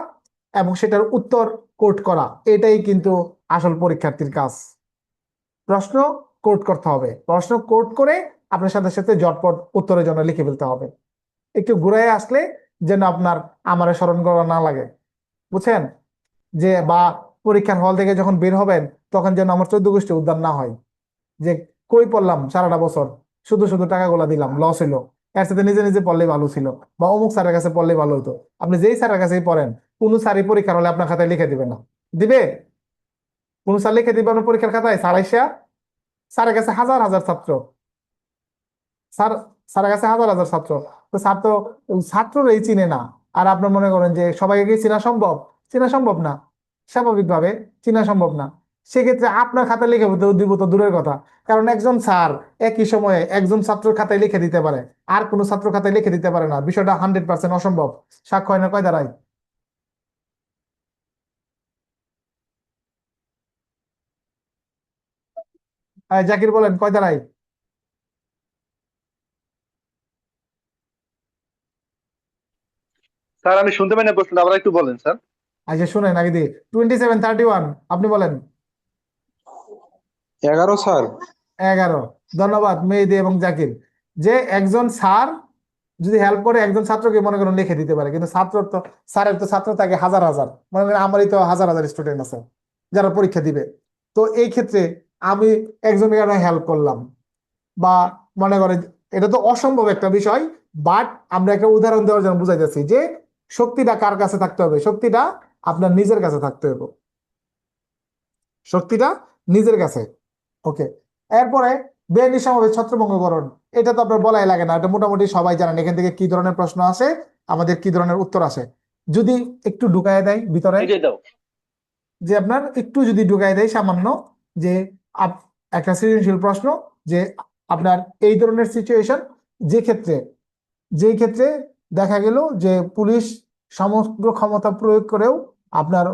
এবং সেটার উত্তর কোট করা, এটাই কিন্তু আসল পরীক্ষার্থীর কাজ। প্রশ্ন কোট করতে হবে, প্রশ্ন কোট করে আপনার সাথে সাথে ঝটপট উত্তরের জন্য লিখে ফেলতে হবে। একটু ঘুরে আসলে যেন আপনার আমারে স্মরণ করা না লাগে, বুঝছেন? যে বা পরীক্ষার হল থেকে যখন বের হবেন তখন যেন আমার 14 গোষ্ঠী উদ্ধার না হয়, যে কই পড়লাম সারাটা বছর, শুধু শুধু টাকাগুলা দিলাম, লস হইলো, এর সাথে নিজে নিজে পড়লেই ভালো ছিল, বা অমুক স্যারের কাছে পড়লেই ভালো হতো। আপনি যেই স্যারের কাছেই পড়েন, কোন স্যারই পরীক্ষার হলে আপনার খাতায় লিখে দিবে না। দিবে? কোন স্যার লিখে দিবে আপনার পরীক্ষার খাতায়? স্যার আইসা, স্যারের কাছে হাজার হাজার ছাত্র, স্যার, স্যারের কাছে হাজার হাজার ছাত্র, তো স্যার তো ওই ছাত্ররাই চিনে না। আর আপনার মনে করেন যে সবাইকে কি চেনা সম্ভব? চেনা সম্ভব না, স্বাভাবিকভাবে চেনা সম্ভব না। সেক্ষেত্রে আপনার খাতায় লিখে দিব তো দূরের কথা, কারণ একজন স্যার একই সময়ে একজন ছাত্রের খাতায় লিখে দিতে পারে, আর কোনো ছাত্র খাতায় লিখে দিতে পারে না। বিষয়টা 100% অসম্ভব। সাক্ষ্য হয় না কয় দাঁড়ায়? জাকির বলেন কয় দাঁড়ায়? স্যার আমি শুনতে পাই না প্রশ্নটা, আবার একটু বলেন স্যার। আচ্ছা শুনেন আগে দিয়ে, 27-31, আপনি বলেন। 11 স্যার। 11। ধন্যবাদ মেহেদী এবং জাকির। যে একজন স্যার যদি হেল্প করে একজন ছাত্রকে মনে করেন লিখে দিতে পারে, কিন্তু ছাত্র তো, স্যারের তো ছাত্র থাকে হাজার হাজার, মনে করেন আমারই তো হাজার হাজার স্টুডেন্ট আছে যারা পরীক্ষা দিবে। তো এই ক্ষেত্রে আমি একজনকে হেল্প করলাম, বা মনে করেন এটা তো অসম্ভব একটা বিষয়, বাট আমরা একটা উদাহরণ দেওয়ার জন্য বুঝাইতেছি যে শক্তিটা কার কাছে থাকতে হবে? শক্তিটা আপনার নিজের কাছে থাকতে হবে, শক্তিটা নিজের কাছে। ওকে, এরপরে বেআইনি সমাবেশ ছত্রভঙ্গকরণ, এটা তো আপনার বলাই লাগে না, এটা মোটামুটি সবাই জানেন এখান থেকে কি ধরনের প্রশ্ন আসে, আমাদের কি ধরনের উত্তর আসে। যদি একটু ঢুকায় দেয় ভিতরে, এটাই দাও। যে আপনার একটু যদি ঢুকায় দেয় সামান্য, যে একটা সৃজনশীল প্রশ্ন, যে আপনার এই ধরনের সিচুয়েশন, যে ক্ষেত্রে, যেই ক্ষেত্রে দেখা গেল যে পুলিশ সমগ্র ক্ষমতা প্রয়োগ করেও আপনার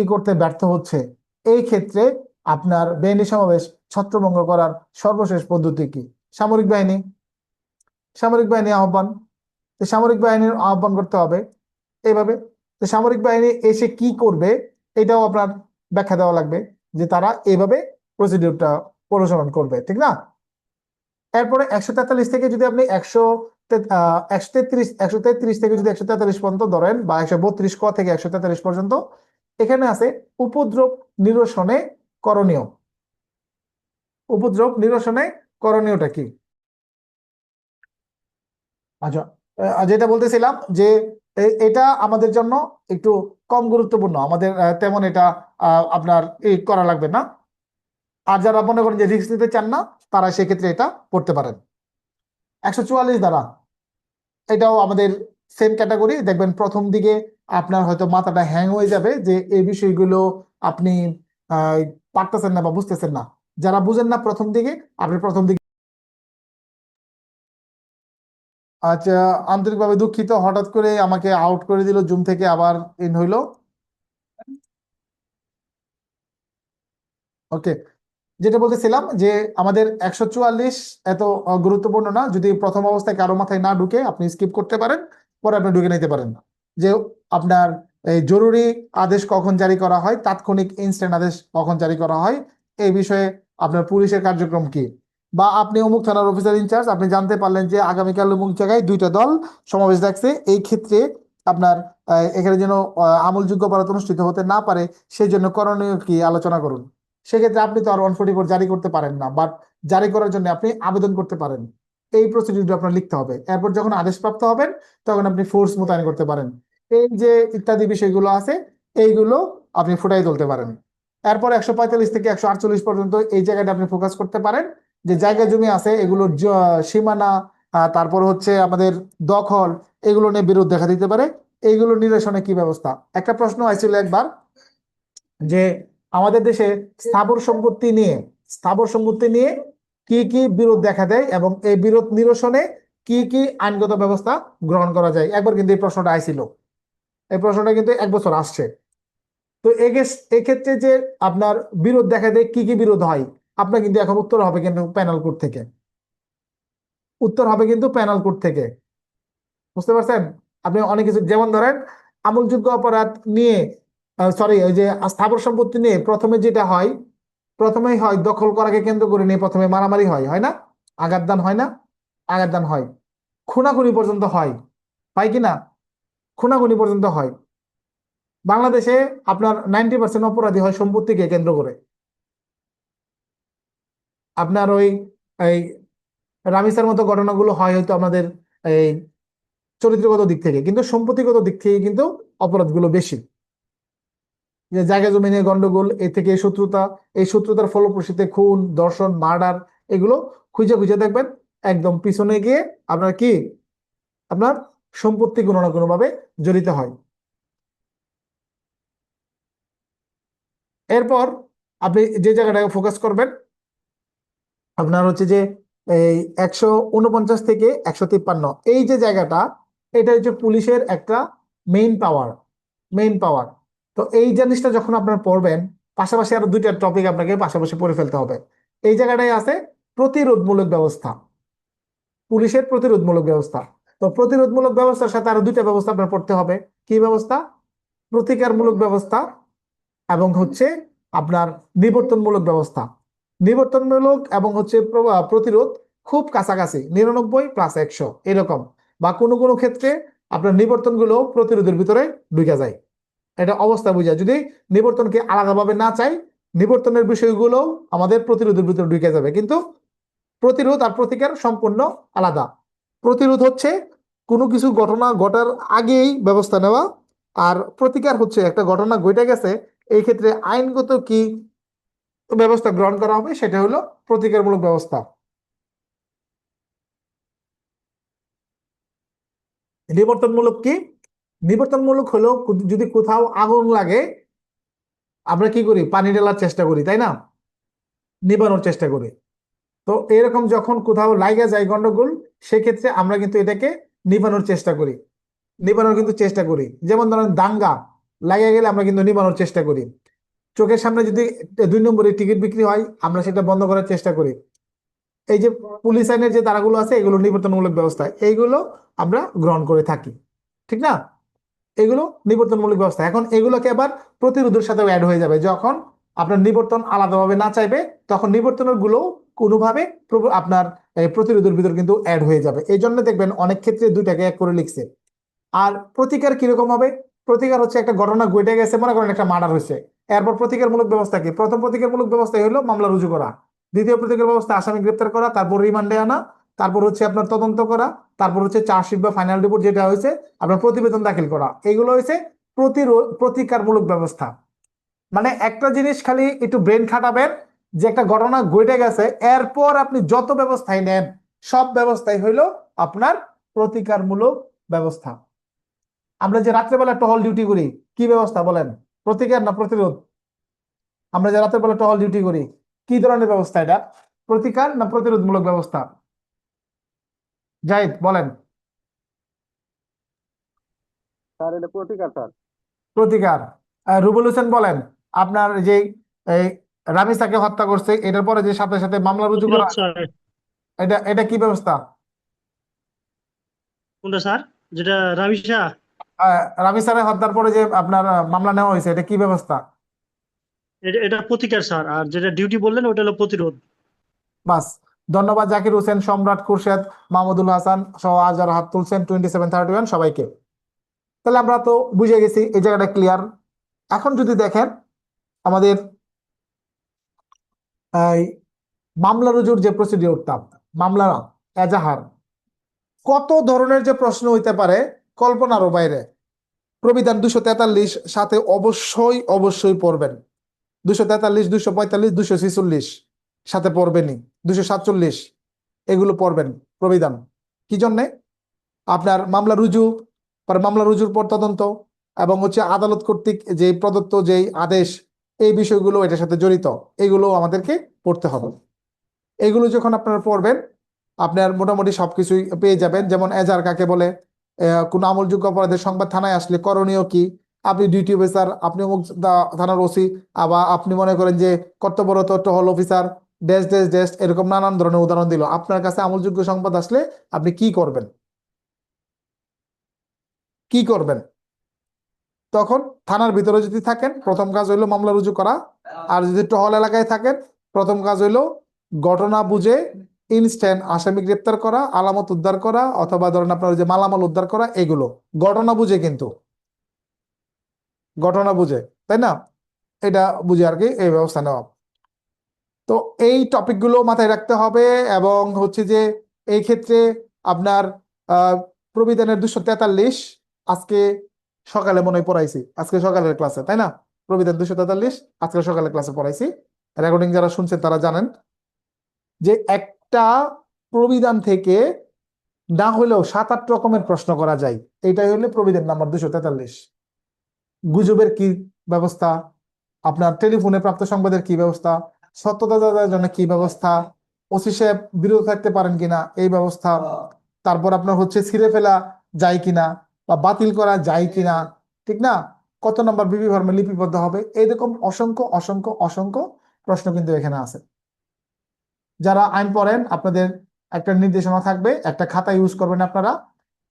ই করতে ব্যর্থ হচ্ছে, এই ক্ষেত্রে আপনার বেআইনি সমাবেশ ছত্রভঙ্গ করার সর্বশেষ পদ্ধতি কি? সামরিক বাহিনী, সামরিক বাহিনী আহ্বান। তো সামরিক বাহিনীর আহ্বান করতে হবে এইভাবে। তো সামরিক বাহিনী এসে কি করবে এটাও আপনার ব্যাখ্যা দেওয়া লাগবে, যে তারা এইভাবে প্রসিডিউরটা অনুসরণ করবে, ঠিক না? এরপরে 143 থেকে যদি আপনি 133 থেকে যদি 143 পর্যন্ত ধরেন, বা 132 ক থেকে 143 পর্যন্ত, এখানে আছে উপদ্রব নিরসনে করণীয়। উপদ্রব নিরসনে করণীয়টা কি? আচ্ছা, যেটা বলতেছিলাম যে এটা আমাদের জন্য একটু কম গুরুত্বপূর্ণ, আমাদের তেমন এটা আপনার এই করা লাগবে না। আর যারা মনে করেন যে রিস্ক নিতে চান না, তারা সেক্ষেত্রে এটা পড়তে পারেন। 144 দ্বারা, এটাও আমাদের সেম ক্যাটাগরি, দেখবেন প্রথম দিকে আপনার হয়তো মাথাটা হ্যাং হয়ে যাবে যে এই বিষয়গুলো আপনি আহ পারতেছেন না বা বুঝতেছেন না। যারা বুঝেন না প্রথম দিকে, আপনি প্রথম দিকে আচ্ছা, আন্তরিকভাবে দুঃখিত, হঠাৎ করে আমাকে আউট করে দিল জুম থেকে, আবার ইন হইলো। ওকে, যেটা বলতেছিলাম যে আমাদের 144 এত গুরুত্বপূর্ণ না, যদি প্রথম অবস্থায় কারো মাথায় না ঢুকে আপনি স্কিপ করতে পারেন, পরে আপনি ঢুকে নিতে পারেন। যে আপনার এই জরুরি আদেশ কখন জারি করা হয়, তাৎক্ষণিক ইনস্ট্যান্ট আদেশ কখন জারি করা হয়, এই বিষয়ে আপনার পুলিশের কার্যক্রম কি, বা আপনি অমুক থানার অফিসার ইনচার্জ, আপনি জানতে পারলেন যে আগামীকাল অমুক জায়গায় দুইটা দল সমাবেশ ডাকছে, এই ক্ষেত্রে আপনার এখানে যেন আমলযোগ্য অপরাধ অনুষ্ঠিত হতে না পারে সেই জন্য করণীয় কি আলোচনা করুন। সেক্ষেত্রে আপনি তো আর 144 জারি করতে পারেন না, বাট জারি করার জন্য আপনি আবেদন করতে পারেন। এই প্রসিডিউরটা আপনার লিখতে হবে। এরপর যখন আদেশপ্রাপ্ত হবেন তখন আপনি ফোর্স মোতায়েন করতে পারেন। এই যে ইত্যাদি বিষয়গুলো আছে, এইগুলো আপনি ফুটাই তুলতে পারেন। এরপর 145 থেকে 148 পর্যন্ত এই জায়গাটা আপনি ফোকাস করতে পারেন, যে জায়গা জমি আছে এগুলোর সীমানা, তারপর হচ্ছে আমাদের দখল, এগুলো নিয়ে বিরোধ দেখা দিতে পারে। এইগুলো নিরসনে কি ব্যবস্থা। একটা প্রশ্ন আসছিল একবার যে আমাদের দেশে স্থাবর সম্পত্তি নিয়ে কি কি বিরোধ দেখা দেয় এবং এই বিরোধ নিরসনে কি কি আইনগত ব্যবস্থা গ্রহণ করা যায়। একবার কিন্তু এই প্রশ্নটা আইছিল, এই প্রশ্নটা কিন্তু 1 বছর আসছে। তো এক্ষেত্রে যে আপনার বিরোধ দেখা দেয়, কি কি বিরোধ হয়, আপনার কিন্তু এখন উত্তর হবে কিন্তু প্যানেল কোড থেকে, উত্তর হবে কিন্তু প্যানেল কোড থেকে। বুঝতে পারছেন? আপনি অনেক কিছু, যেমন ধরেন আমলযোগ্য অপরাধ নিয়ে, সরি, ওই যে স্থাবর সম্পত্তি নিয়ে প্রথমে যেটা হয়, প্রথমেই হয় দখল করাকে কেন্দ্র করে নিয়ে প্রথমে মারামারি হয়, হয় না? আঘাতদান হয় না? আঘাতদান হয়, খুনাখুনি পর্যন্ত হয়, হয় কি না? খুনাখুনি পর্যন্ত হয়। বাংলাদেশে আপনার 90% অপরাধী হয় সম্পত্তিকে কেন্দ্র করে। আপনার ওই এই রামিসার মতো ঘটনাগুলো হয় হয়তো আমাদের এই চরিত্রগত দিক থেকে, কিন্তু সম্পত্তিগত দিক থেকে কিন্তু অপরাধগুলো বেশি। যে জায়গা জমি নিয়ে গন্ডগোল, এ থেকে এই শত্রুতা, এই শত্রুতার ফলপ্রসূতে খুন, ধর্ষণ, মার্ডার, এগুলো খুঁজে খুঁজে দেখবেন একদম পিছনে গিয়ে আপনার কি, আপনার সম্পত্তি কোনো না কোনো ভাবে জড়িত হয়। এরপর আপনি যে জায়গাটাকে ফোকাস করবেন, আপনার হচ্ছে যে এই 149 থেকে 153, এই যে জায়গাটা, এটা হচ্ছে পুলিশের একটা মেইন পাওয়ার। তো এই জিনিসটা যখন আপনার পড়বেন, পাশাপাশি আরো দুইটা টপিক আপনাকে পাশাপাশি পড়ে ফেলতে হবে। এই জায়গাটায় আছে প্রতিরোধমূলক ব্যবস্থা, পুলিশের প্রতিরোধমূলক ব্যবস্থা। তো প্রতিরোধমূলক ব্যবস্থার সাথে আরো দুইটা ব্যবস্থা আপনার পড়তে হবে। কি ব্যবস্থা? প্রতিকারমূলক ব্যবস্থা এবং হচ্ছে আপনার নিবর্তনমূলক ব্যবস্থা। নিবর্তনমূলক এবং হচ্ছে প্রতিরোধ খুব কাছাকাছি, 99 + 100 এরকম, বা কোনো কোনো ক্ষেত্রে আপনার নিবর্তন গুলো প্রতিরোধের ভিতরে ঢুকে যায়। এটা অবস্থা বুঝা, যদি নিবর্তনকে আলাদাভাবে না চাই, নিবর্তনের বিষয়গুলো আমাদের প্রতিরোধের ভিতরে ঢুকে যাবে। কিন্তু প্রতিরোধ আর প্রতিকার সম্পূর্ণ আলাদা। প্রতিরোধ হচ্ছে কোনো কিছু ঘটনা ঘটার আগেই ব্যবস্থা নেওয়া, আর প্রতিকার হচ্ছে একটা ঘটনা ঘটে গেছে, এই ক্ষেত্রে আইনগত কি ব্যবস্থা গ্রহণ করা হবে সেটা হলো প্রতিকারমূলক ব্যবস্থা। নিবর্তনমূলক কি? নিবর্তনমূলক হলো যদি কোথাও আগুন লাগে, আমরা কি করি? পানি ঢালার চেষ্টা করি, তাই না? নিবানোর চেষ্টা করি। তো এরকম যখন কোথাও লাগা যায় গন্ডগোল, সেক্ষেত্রে আমরা কিন্তু এটাকে নিবানোর চেষ্টা করি, যেমন ধরেন দাঙ্গা লাগা গেলে আমরা কিন্তু নিবানোর চেষ্টা করি। চোখের সামনে যদি 2 নম্বরে টিকিট বিক্রি হয়, আমরা সেটা বন্ধ করার চেষ্টা করি। এই যে পুলিশ আইনের যে ধারাগুলো আছে, এগুলো নিবর্তনমূলক ব্যবস্থা, এইগুলো আমরা গ্রহণ করে থাকি, ঠিক না? এগুলো নিবর্তনমূলক ব্যবস্থা। এখন এগুলোকে আবার প্রতিরোধের সাথে অ্যাড হয়ে যাবে, যখন আপনার নিবর্তন আলাদাভাবে না চাইবে, তখন নিবর্তনের গুলো কোনোভাবে আপনার এই প্রতিরোধের ভিতর কিন্তু অ্যাড হয়ে যাবে। এই জন্য দেখবেন অনেক ক্ষেত্রে দুইটাকে এক করে লিখছে। আর প্রতিকার কিরকম হবে? প্রতিকার হচ্ছে একটা ঘটনা ঘটে গেছে, মনে করেন একটা মার্ডার হয়েছে, এরপর প্রতিকারমূলক ব্যবস্থা কি? প্রথম প্রতিকারমূলক ব্যবস্থা হলো মামলা রুজু করা, দ্বিতীয় প্রতিকার ব্যবস্থা আসামি গ্রেপ্তার করা, তারপর রিমান্ডে আনা, তারপর হচ্ছে আপনার তদন্ত করা, তারপর হচ্ছে চার্জশিট বা ফাইনাল রিপোর্ট যেটা হয়েছে আপনার প্রতিবেদন দাখিল করা। এগুলো হয়েছে প্রতিকারমূলক ব্যবস্থা। মানে একটা জিনিস খালি একটু ব্রেন খাটাবেন, যে একটা ঘটনা ঘটে গেছে, এরপর আপনি যত ব্যবস্থাই নেন, সব ব্যবস্থাই হইলো আপনার প্রতিকারমূলক ব্যবস্থা। আমরা যে রাত্রেবেলা টহল ডিউটি করি, কি ব্যবস্থা বলেন? প্রতিকার না প্রতিরোধ? আমরা যে রাত্রেবেলা টহল ডিউটি করি, কি ধরনের ব্যবস্থা এটা? প্রতিকার না প্রতিরোধমূলক ব্যবস্থা? জাহিদ বলেন। স্যার এটা প্রতিকার স্যার। প্রতিকার। রুবেল হোসেন বলেন, আপনার যে এই রামিসাকে হত্যা করছে এটার পরে যে সাথে সাথে মামলা রুজু করা, প্রতিরোধ স্যার। এটা এটা কি ব্যবস্থা? কোনটা স্যার? যেটা রামিসা? রামিসারে হত্যার পরে যে আপনার মামলা নেওয়া হয়েছে, এটা কি ব্যবস্থা? এটা প্রতিকার স্যার, আর যেটা ডিউটি বললেন ওটা হলো প্রতিরোধ। বাস। ধন্যবাদ জাকির হোসেন, সম্রাট, খুরশেদ, মাহমুদুল হাসান সহ আজ যারা হাত তুলছেন 2731 সবাইকে। তাহলে আমরা তো বুঝে গেছি, এই জায়গাটা ক্লিয়ার। এখন যদি দেখেন আমাদের এই মামলা রুজুর যে প্রসিডিওরটা, মামলা এজাহার, কত ধরনের যে প্রশ্ন হইতে পারে কল্পনারও বাইরে। প্রবিধান 243 সাথে অবশ্যই অবশ্যই পড়বেন। 243, 245, 246 সাথে পড়বেনই। 247 এগুলো পড়বেন প্রবিধান। কি জন্যে? আপনার মামলা রুজু, পরে মামলা রুজুর পর তদন্ত, এবং হচ্ছে আদালত কর্তৃক যে প্রদত্ত যেই আদেশ, এই বিষয়গুলো এটার সাথে জড়িত, এগুলো আমাদেরকে পড়তে হবে। এগুলো যখন আপনারা পড়বেন, আপনার মোটামুটি সবকিছুই পেয়ে যাবেন। যেমন এজাহার কাকে বলে, কোনো আমলযোগ্য অপরাধের সংবাদ থানায় আসলে করণীয় কি, আপনি ডিউটি অফিসার, আপনি অমুক থানার ওসি, আবার আপনি মনে করেন যে কর্তব্যরত টহল অফিসার, ড্যাশ ড্যাশ ড্যাশ, এরকম নানান ধরনের উদাহরণ দিল। আপনার কাছে আমলযোগ্য সংবাদ আসলে আপনি কি করবেন? কি করবেন? তখন থানার ভিতরে যদি থাকেন, প্রথম কাজ হইলো মামলা রুজু করা। আর যদি টহল এলাকায় থাকেন, প্রথম কাজ হইলো ঘটনা বুঝে ইনস্ট্যান্ট আসামি গ্রেপ্তার করা, আলামত উদ্ধার করা, অথবা ধরেন আপনার ওই যে মালামাল উদ্ধার করা, এগুলো ঘটনা বুঝে, কিন্তু ঘটনা বুঝে, তাই না? এটা বুঝে আর কি এই ব্যবস্থা নেওয়া। তো এই টপিকগুলো মাথায় রাখতে হবে। এবং হচ্ছে যে এই ক্ষেত্রে আপনার প্রবিধানের 243 আজকে সকালে মনে হয় পড়াইছি, আজকে সকালের ক্লাসে, তাই না? প্রবিধান 243 আজকে সকালের ক্লাসে পড়াইছি। রেকর্ডিং যারা শুনছেন তারা জানেন যে একটা প্রবিধান থেকে না হলেও 7-8 রকমের প্রশ্ন করা যায়। এটাই হলে প্রবিধান নাম্বার 243। গুজবের কি ব্যবস্থা, আপনার টেলিফোনে প্রাপ্ত সংবাদের কি ব্যবস্থা, সত্যতা যাচাইয়ের জন্য কি ব্যবস্থা, ওসি সাহেব বিরত থাকতে পারেন কিনা এই ব্যবস্থা, তারপর আপনার হচ্ছে ছিঁড়ে ফেলা যায় কিনা বা বাতিল করা যায় কিনা, ঠিক না? কত নম্বর বিবি ফর্মে লিপিবদ্ধ হবে, এইরকম অসংখ্য অসংখ্য অসংখ্য প্রশ্ন কিন্তু এখানে আছে। যারা আইন পড়েন আপনাদের একটা নির্দেশনা থাকবে, একটা খাতা ইউজ করবেন আপনারা।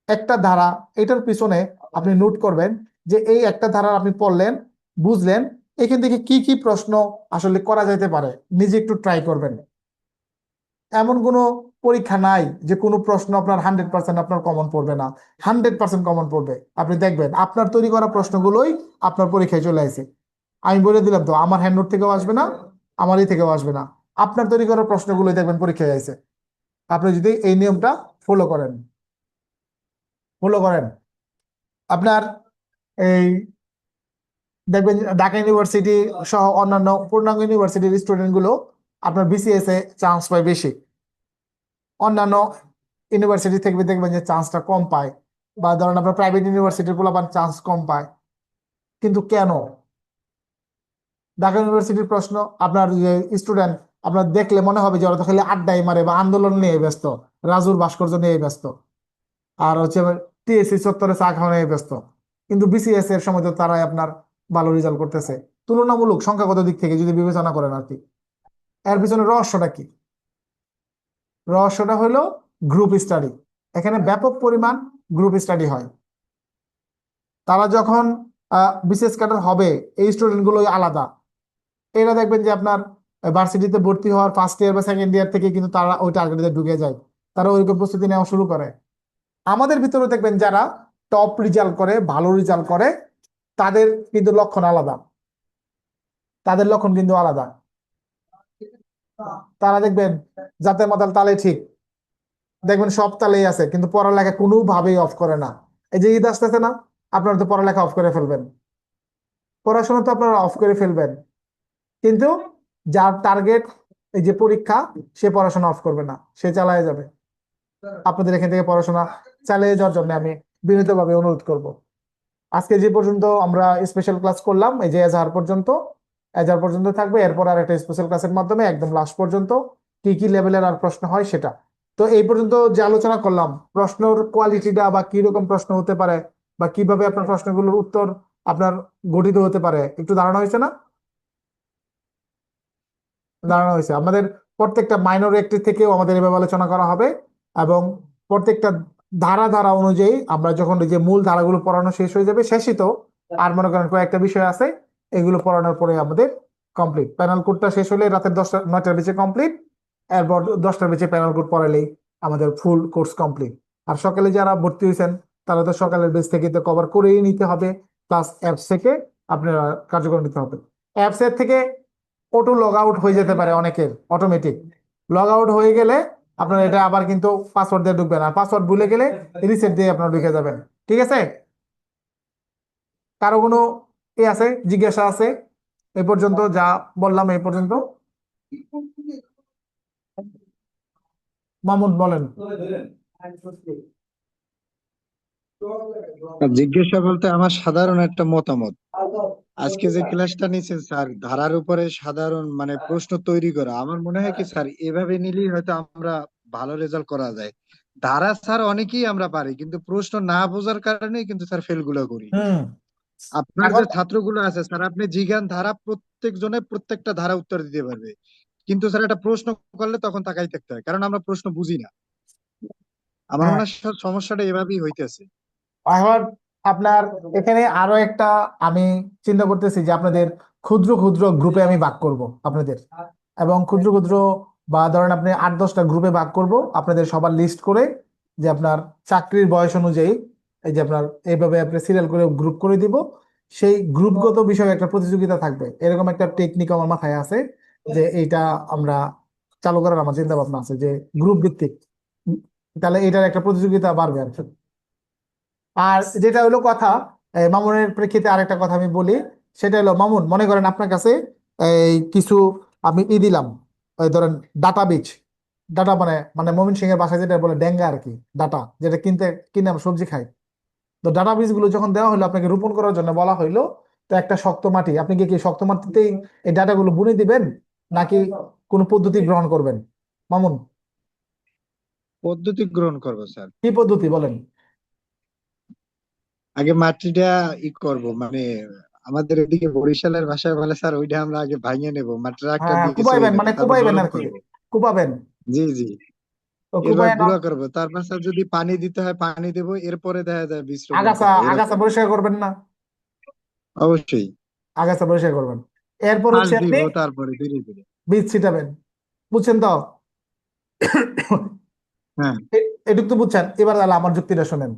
একটা ধারা, এটার পিছনে আপনি নোট করবেন যে এই একটা ধারা আপনি পড়লেন, বুঝলেন, এখান থেকে কি কি প্রশ্ন আসলে করা যেতে পারে, নিজে একটু ট্রাই করবেন। এমন কোনো পরীক্ষা নাই যে কোনো প্রশ্ন আপনার 100% আপনার কমন পড়বে না। 100% কমন পড়বে। আপনি দেখবেন আপনার তৈরি করা প্রশ্নগুলোই আপনার পরীক্ষায় চলে আসে। আমি বলে দিলাম তো, আমার হ্যান্ড নোট থেকেও আসবে না, আমারই থেকেও আসবে না, আপনার তৈরি করা প্রশ্নগুলোই দেখবেন পরীক্ষায় আসে, আপনি যদি এই নিয়মটা ফলো করেন। আপনার এই দেখবেন ঢাকা ইউনিভার্সিটি সহ অন্যান্য পূর্ণাঙ্গ ইউনিভার্সিটির স্টুডেন্ট গুলো আপনার বিসিএস এ চান্স পায় বেশি, অন্যান্য ইউনিভার্সিটি থেকে দেখবেন যে চান্সটা কম পায়, বা ধরেন আপনার প্রাইভেট ইউনিভার্সিটির পোলাপান চান্স কম পায়। কিন্তু কেন? ঢাকা ইউনিভার্সিটির প্রশ্ন আপনার যে স্টুডেন্ট, আপনার দেখলে মনে হবে যে ওরা তো খালি আড্ডাই মারে বা আন্দোলন নিয়ে ব্যস্ত, রাজুর ভাস্কর্য নিয়ে ব্যস্ত, আর হচ্ছে টিএসসি চত্বরে চা খাওয়া নিয়ে ব্যস্ত। কিন্তু বিসিএস এর সময় তো তারাই আপনার ভালো রেজাল্ট করতেছে, তুলনামূলক সংখ্যাগত দিক থেকে যদি বিবেচনা করেন আর কি। এর পিছনে রহস্যটা কি? রহস্যটা হলো গ্রুপ স্টাডি। এখানে ব্যাপক পরিমাণ গ্রুপ স্টাডি হয়। তারা যখন বিসিএস ক্যাডার হবে, এই স্টুডেন্ট গুলোই আলাদা। এরা দেখবেন যে আপনার ভার্সিটিতে ভর্তি হওয়ার ফার্স্ট ইয়ার বা সেকেন্ড ইয়ার থেকে কিন্তু তারা ওই টার্গেটে ঢুকে যায়, তারা ওইরকম প্রস্তুতি নেওয়া শুরু করে। আমাদের ভিতরে দেখবেন যারা টপ রেজাল্ট করে, ভালো রেজাল্ট করে, তাদের কিন্তু লক্ষণ আলাদা, তাদের লক্ষণ কিন্তু আলাদা। তারা দেখবেন জাতের মাতাল তালে ঠিক, দেখবেন সব তালেই আছে, কিন্তু পড়ালেখা কোনোভাবেই অফ করে না। এই যে ঈদ আসতেছে না, আপনারা তো পড়ালেখা অফ করে ফেলবেন, পড়াশোনা তো আপনারা অফ করে ফেলবেন, কিন্তু যার টার্গেট এই যে পরীক্ষা, সে পড়াশোনা অফ করবে না, সে চালায় যাবে। আপনাদের এখান থেকে পড়াশোনা চালিয়ে যাওয়ার জন্য আমি বিনীতভাবে অনুরোধ করব। আজকে যে পর্যন্ত আমরা স্পেশাল ক্লাস করলাম, এই যে এজাহার পর্যন্ত থাকবে, এরপর আর একটা স্পেশাল ক্লাসের মাধ্যমে একদম লাস্ট পর্যন্ত কি কি লেভেলের আর প্রশ্ন হয় সেটা। তো এই পর্যন্ত যে আলোচনা করলাম, প্রশ্নের কোয়ালিটিটা বা কি রকম প্রশ্ন হতে পারে বা কিভাবে আপনার প্রশ্নগুলোর উত্তর আপনার গঠিত হতে পারে একটু ধারণা হয়েছে না? ধারণা হয়েছে। আমাদের প্রত্যেকটা মাইনর একটি থেকেও আমাদের এভাবে আলোচনা করা হবে, এবং প্রত্যেকটা ধারা ধারা অনুযায়ী আমরা যখন এই যে মূল ধারাগুলো পড়ানো শেষ হয়ে যাবে, শেষই তো, আর মনে করেন কয়েকটা বিষয় আছে, এগুলো পড়ানোর পরে আমাদের কমপ্লিট। প্যানেল কোডটা শেষ হলে রাতের 9টার বেঁচে কমপ্লিট, এরপর 10টার বেঁচে প্যানেল কোড পড়ালেই আমাদের ফুল কোর্স কমপ্লিট। আর সকালে যারা ভর্তি হয়েছেন তারা তো সকালের বেস থেকে তো কভার করেই নিতে হবে, প্লাস অ্যাপস থেকে আপনারা কার্যক্রম নিতে হবে। অ্যাপস এর থেকে অটো লগ আউট হয়ে যেতে পারে অনেকের, অটোমেটিক লগ আউট হয়ে গেলে আপনার এটা আবার কিন্তু পাসওয়ার্ড দিয়ে ঢুকবেন, আর পাসওয়ার্ড ভুলে গেলে রিসেট দিয়ে আপনারা ঢুকে যাবেন। ঠিক আছে? কারো কোনো আছে, জিজ্ঞাসা আছে? এই পর্যন্ত যা বললাম এই পর্যন্ত। মামুন বলেন। জিজ্ঞাসা বলতে আমার সাধারণ একটা মতামত। আজকে যে ক্লাসটা নিয়েছেন স্যার, ধারার উপরে সাধারণ মানে প্রশ্ন তৈরি করা, আমার মনে হয় কি স্যার এভাবে নিলেই হয়তো আমরা ভালো রেজাল্ট করা যায়। ধারা স্যার অনেকেই আমরা পারি, কিন্তু প্রশ্ন না বোঝার কারণে কিন্তু স্যার ফেল গুলো করি। হুম। আপনার এখন যে ছাত্রগুলো আছে স্যার, আপনি জিজ্ঞান ধারা প্রত্যেক জনে প্রত্যেকটা ধারা উত্তর দিতে পারবে, কিন্তু স্যার একটা প্রশ্ন করলে তখন তাকাই থাকতে হয়, কারণ আমরা প্রশ্ন বুঝি না। আমার হ্যাঁ, মনে হয় স্যার সমস্যাটা এভাবেই হইতেছে। এখন আপনার এখানে আরো একটা আমি চিন্তা করতেছি যে আপনাদের ক্ষুদ্র ক্ষুদ্র গ্রুপে আমি ভাগ করব আপনাদের, এবং ক্ষুদ্র ক্ষুদ্র বা ধরেন আপনি 8-10টা গ্রুপে ভাগ করব আপনাদের সবার লিস্ট করে, যে আপনার চাকরির বয়স অনুযায়ী এই যে আপনার এইভাবে আপনি সিরিয়াল করে গ্রুপ করে দিব। সেই গ্রুপগত বিষয়ে একটা প্রতিযোগিতা থাকবে, এরকম একটা টেকনিক আমার মাথায় আছে, যে এইটা আমরা চালু করার আমার চিন্তা ভাবনা আছে, যে গ্রুপ ভিত্তিক। তাহলে এটার একটা প্রতিযোগিতা বাড়বে আর কি। আর যেটা হলো কথা, মামুনের প্রেক্ষিতে আরেকটা কথা আমি বলি, সেটা হলো মামুন, মনে করেন আপনার কাছে এই কিছু আমি দিলাম, ওই ধরেন ডাটা বীজ, ডাটা মানে মানে ময়মনসিংহ এর ভাষায় যেটা বলে ডেঙ্গা আর কি, ডাটা যেটা কিনে আমরা সবজি খাই। তো ডাটা বীজগুলো যখন দেওয়া হলো আপনাকে রোপণ করার জন্য বলা হইলো, তো একটা শক্ত মাটি, আপনি কি শক্ত মাটিতেই এই ডাটাগুলো বুনে দিবেন নাকি কোনো পদ্ধতি গ্রহণ করবেন মামুন? পদ্ধতি গ্রহণ করবো স্যার। কি পদ্ধতি বলেন? আগে মাটিটা করব মানে আমাদের এদিকে বরিশালের ভাষায় বলে স্যার, ওইটা আমরা আগে ভাঙিয়ে নেব, মাটির একটা হ্যাঁ, দিকে সরিয়ে কুবাইবেন, নেব, মানে তারপর কুবাইবেন নরম আর কি, করব। কুবাবেন। জি জি। তো এবার কুবায় গুঁড়া করব, তারপর স্যার যদি পানি দিতে হয় পানি দেব, এরপরে দেখা যায় বীজ রোপণ আগাছা করবো আগাছা এরকম। পরিষ্কার করবেন না? অবশ্যই। আগাছা পরিষ্কার করবেন, এরপর সার হচ্ছে দিব আপনি তারপরে ধীরে ধীরে। বীজ ছিটাবেন। বুঝছেন তো? হ্যাঁ। এটুক তো বুঝছেন। এবার তাহলে আমার যুক্তিটা শোনেন।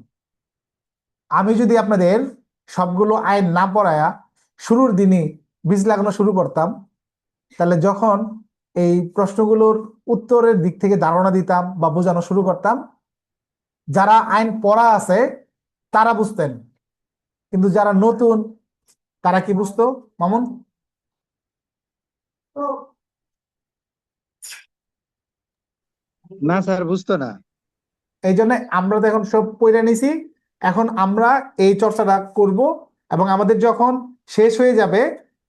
আমি যদি আপনাদের সবগুলো আইন না পড়ায়া শুরুর দিনই বীজ লাগানো শুরু করতাম, তাহলে যখন এই প্রশ্নগুলোর উত্তরের দিক থেকে ধারণা দিতাম বা বোঝানো শুরু করতাম, যারা আইন পড়া আছে তারা বুঝতেন, কিন্তু যারা নতুন তারা কি বুঝতো মামুন? না স্যার, বুঝতো না। এই জন্য আমরা তো এখন সব পড়ে নিছি, এখন আমরা এই চর্চাটা করব, এবং আমাদের যখন শেষ হয়ে যাবে,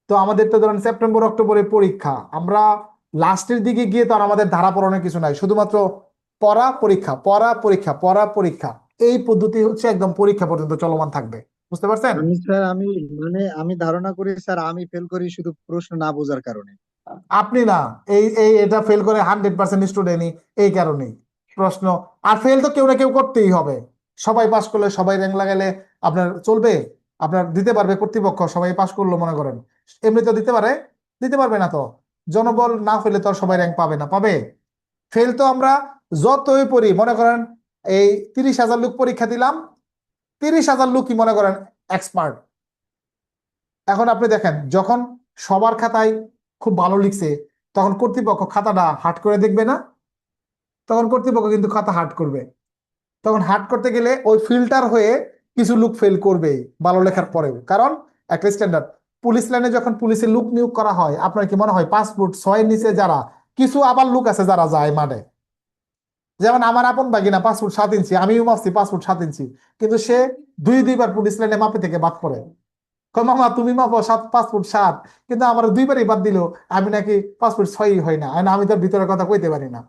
তো আমাদের তো ধরেন সেপ্টেম্বর অক্টোবরে পরীক্ষা, আমরা লাস্টের দিকে গিয়ে তো আর আমাদের ধারা পড়ানোর কিছু নাই, শুধুমাত্র পড়া পরীক্ষা, পড়া পরীক্ষা, পড়া পরীক্ষা, এই পদ্ধতি হচ্ছে একদম পরীক্ষা পর্যন্ত চলমান থাকবে। বুঝতে পারছেন? আমি মানে আমি ধারণা করি স্যার, আমি ফেল করি শুধু প্রশ্ন না বোঝার কারণে। আপনি না, এই এই এটা ফেল করে 100% স্টুডেন্টই এই কারণেই প্রশ্ন। আর ফেল তো কেউ না কেউ করতেই হবে, সবাই পাস করলে সবাই র্যাঙ্ক লাগালে আপনার চলবে? আপনার দিতে পারবে কর্তৃপক্ষ সবাই পাস করলো মনে করেন? এমনি তো দিতে পারে? দিতে পারবে না তো। জনবল না হইলে তো আর সবাই র্যাঙ্ক পাবে না, পাবে? ফেল তো আমরা যতই পড়ি, মনে করেন এই 30,000 লোক পরীক্ষা দিলাম, 30,000 লোকই মনে করেন এক্সপার্ট। এখন আপনি দেখেন, যখন সবার খাতায় খুব ভালো লিখছে, তখন কর্তৃপক্ষ খাতাটা হার্ড করে দেখবে না? তখন কর্তৃপক্ষ কিন্তু খাতা হার্ড করবে। তখন হার্ড করতে গেলে ওই ফিল্টার হয়ে কিছু লোক ফেল করবে ভালো লেখার পরেও, কারণ একটা স্ট্যান্ডার্ড। পুলিশ লাইনে যখন পুলিশের লোক নিয়োগ করা হয়, আপনার কি মনে হয় 5 ফুট 6 নিচে যারা, কিছু আবার লোক আছে যারা যায় মাঠে, যেমন আমার আপন ভাগিনা 5 ফুট 7 ইঞ্চি, আমিও মাপছি 5 ফুট 7 ইঞ্চি, কিন্তু সে দুইবার পুলিশ লাইনে মাপে থেকে বাদ পড়ে। কয় মামা তুমি মাপো 5 ফুট 7, কিন্তু আমার দুইবারই বাদ দিল, আমি নাকি 5 ফুট 6 হয় না। আমি তার ভিতরের কথা কইতে পারি না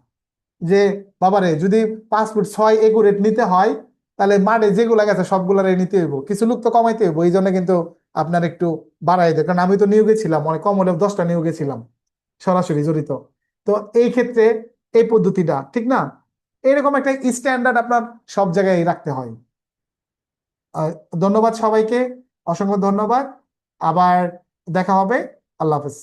যে বাবারে যদি 5 ফুট 6 একুরেট নিতে হয়, তাহলে মাঠে যেগুলা গেছে সবগুলারে নিতে হইব, কিছু লোক তো কমাইতে হইব। এই জন্য কিন্তু আপনার একটু বাড়াই দেয়, কারণ আমি তো নিয়োগে ছিলাম, অনেক কম হলেও 10টা নিয়োগে ছিলাম সরাসরি জড়িত। তো এই ক্ষেত্রে এই পদ্ধতিটা ঠিক না, এরকম একটা স্ট্যান্ডার্ড আপনার সব জায়গায় রাখতে হয়। ধন্যবাদ সবাইকে, অসংখ্য ধন্যবাদ। আবার দেখা হবে। আল্লাহ হাফেজ।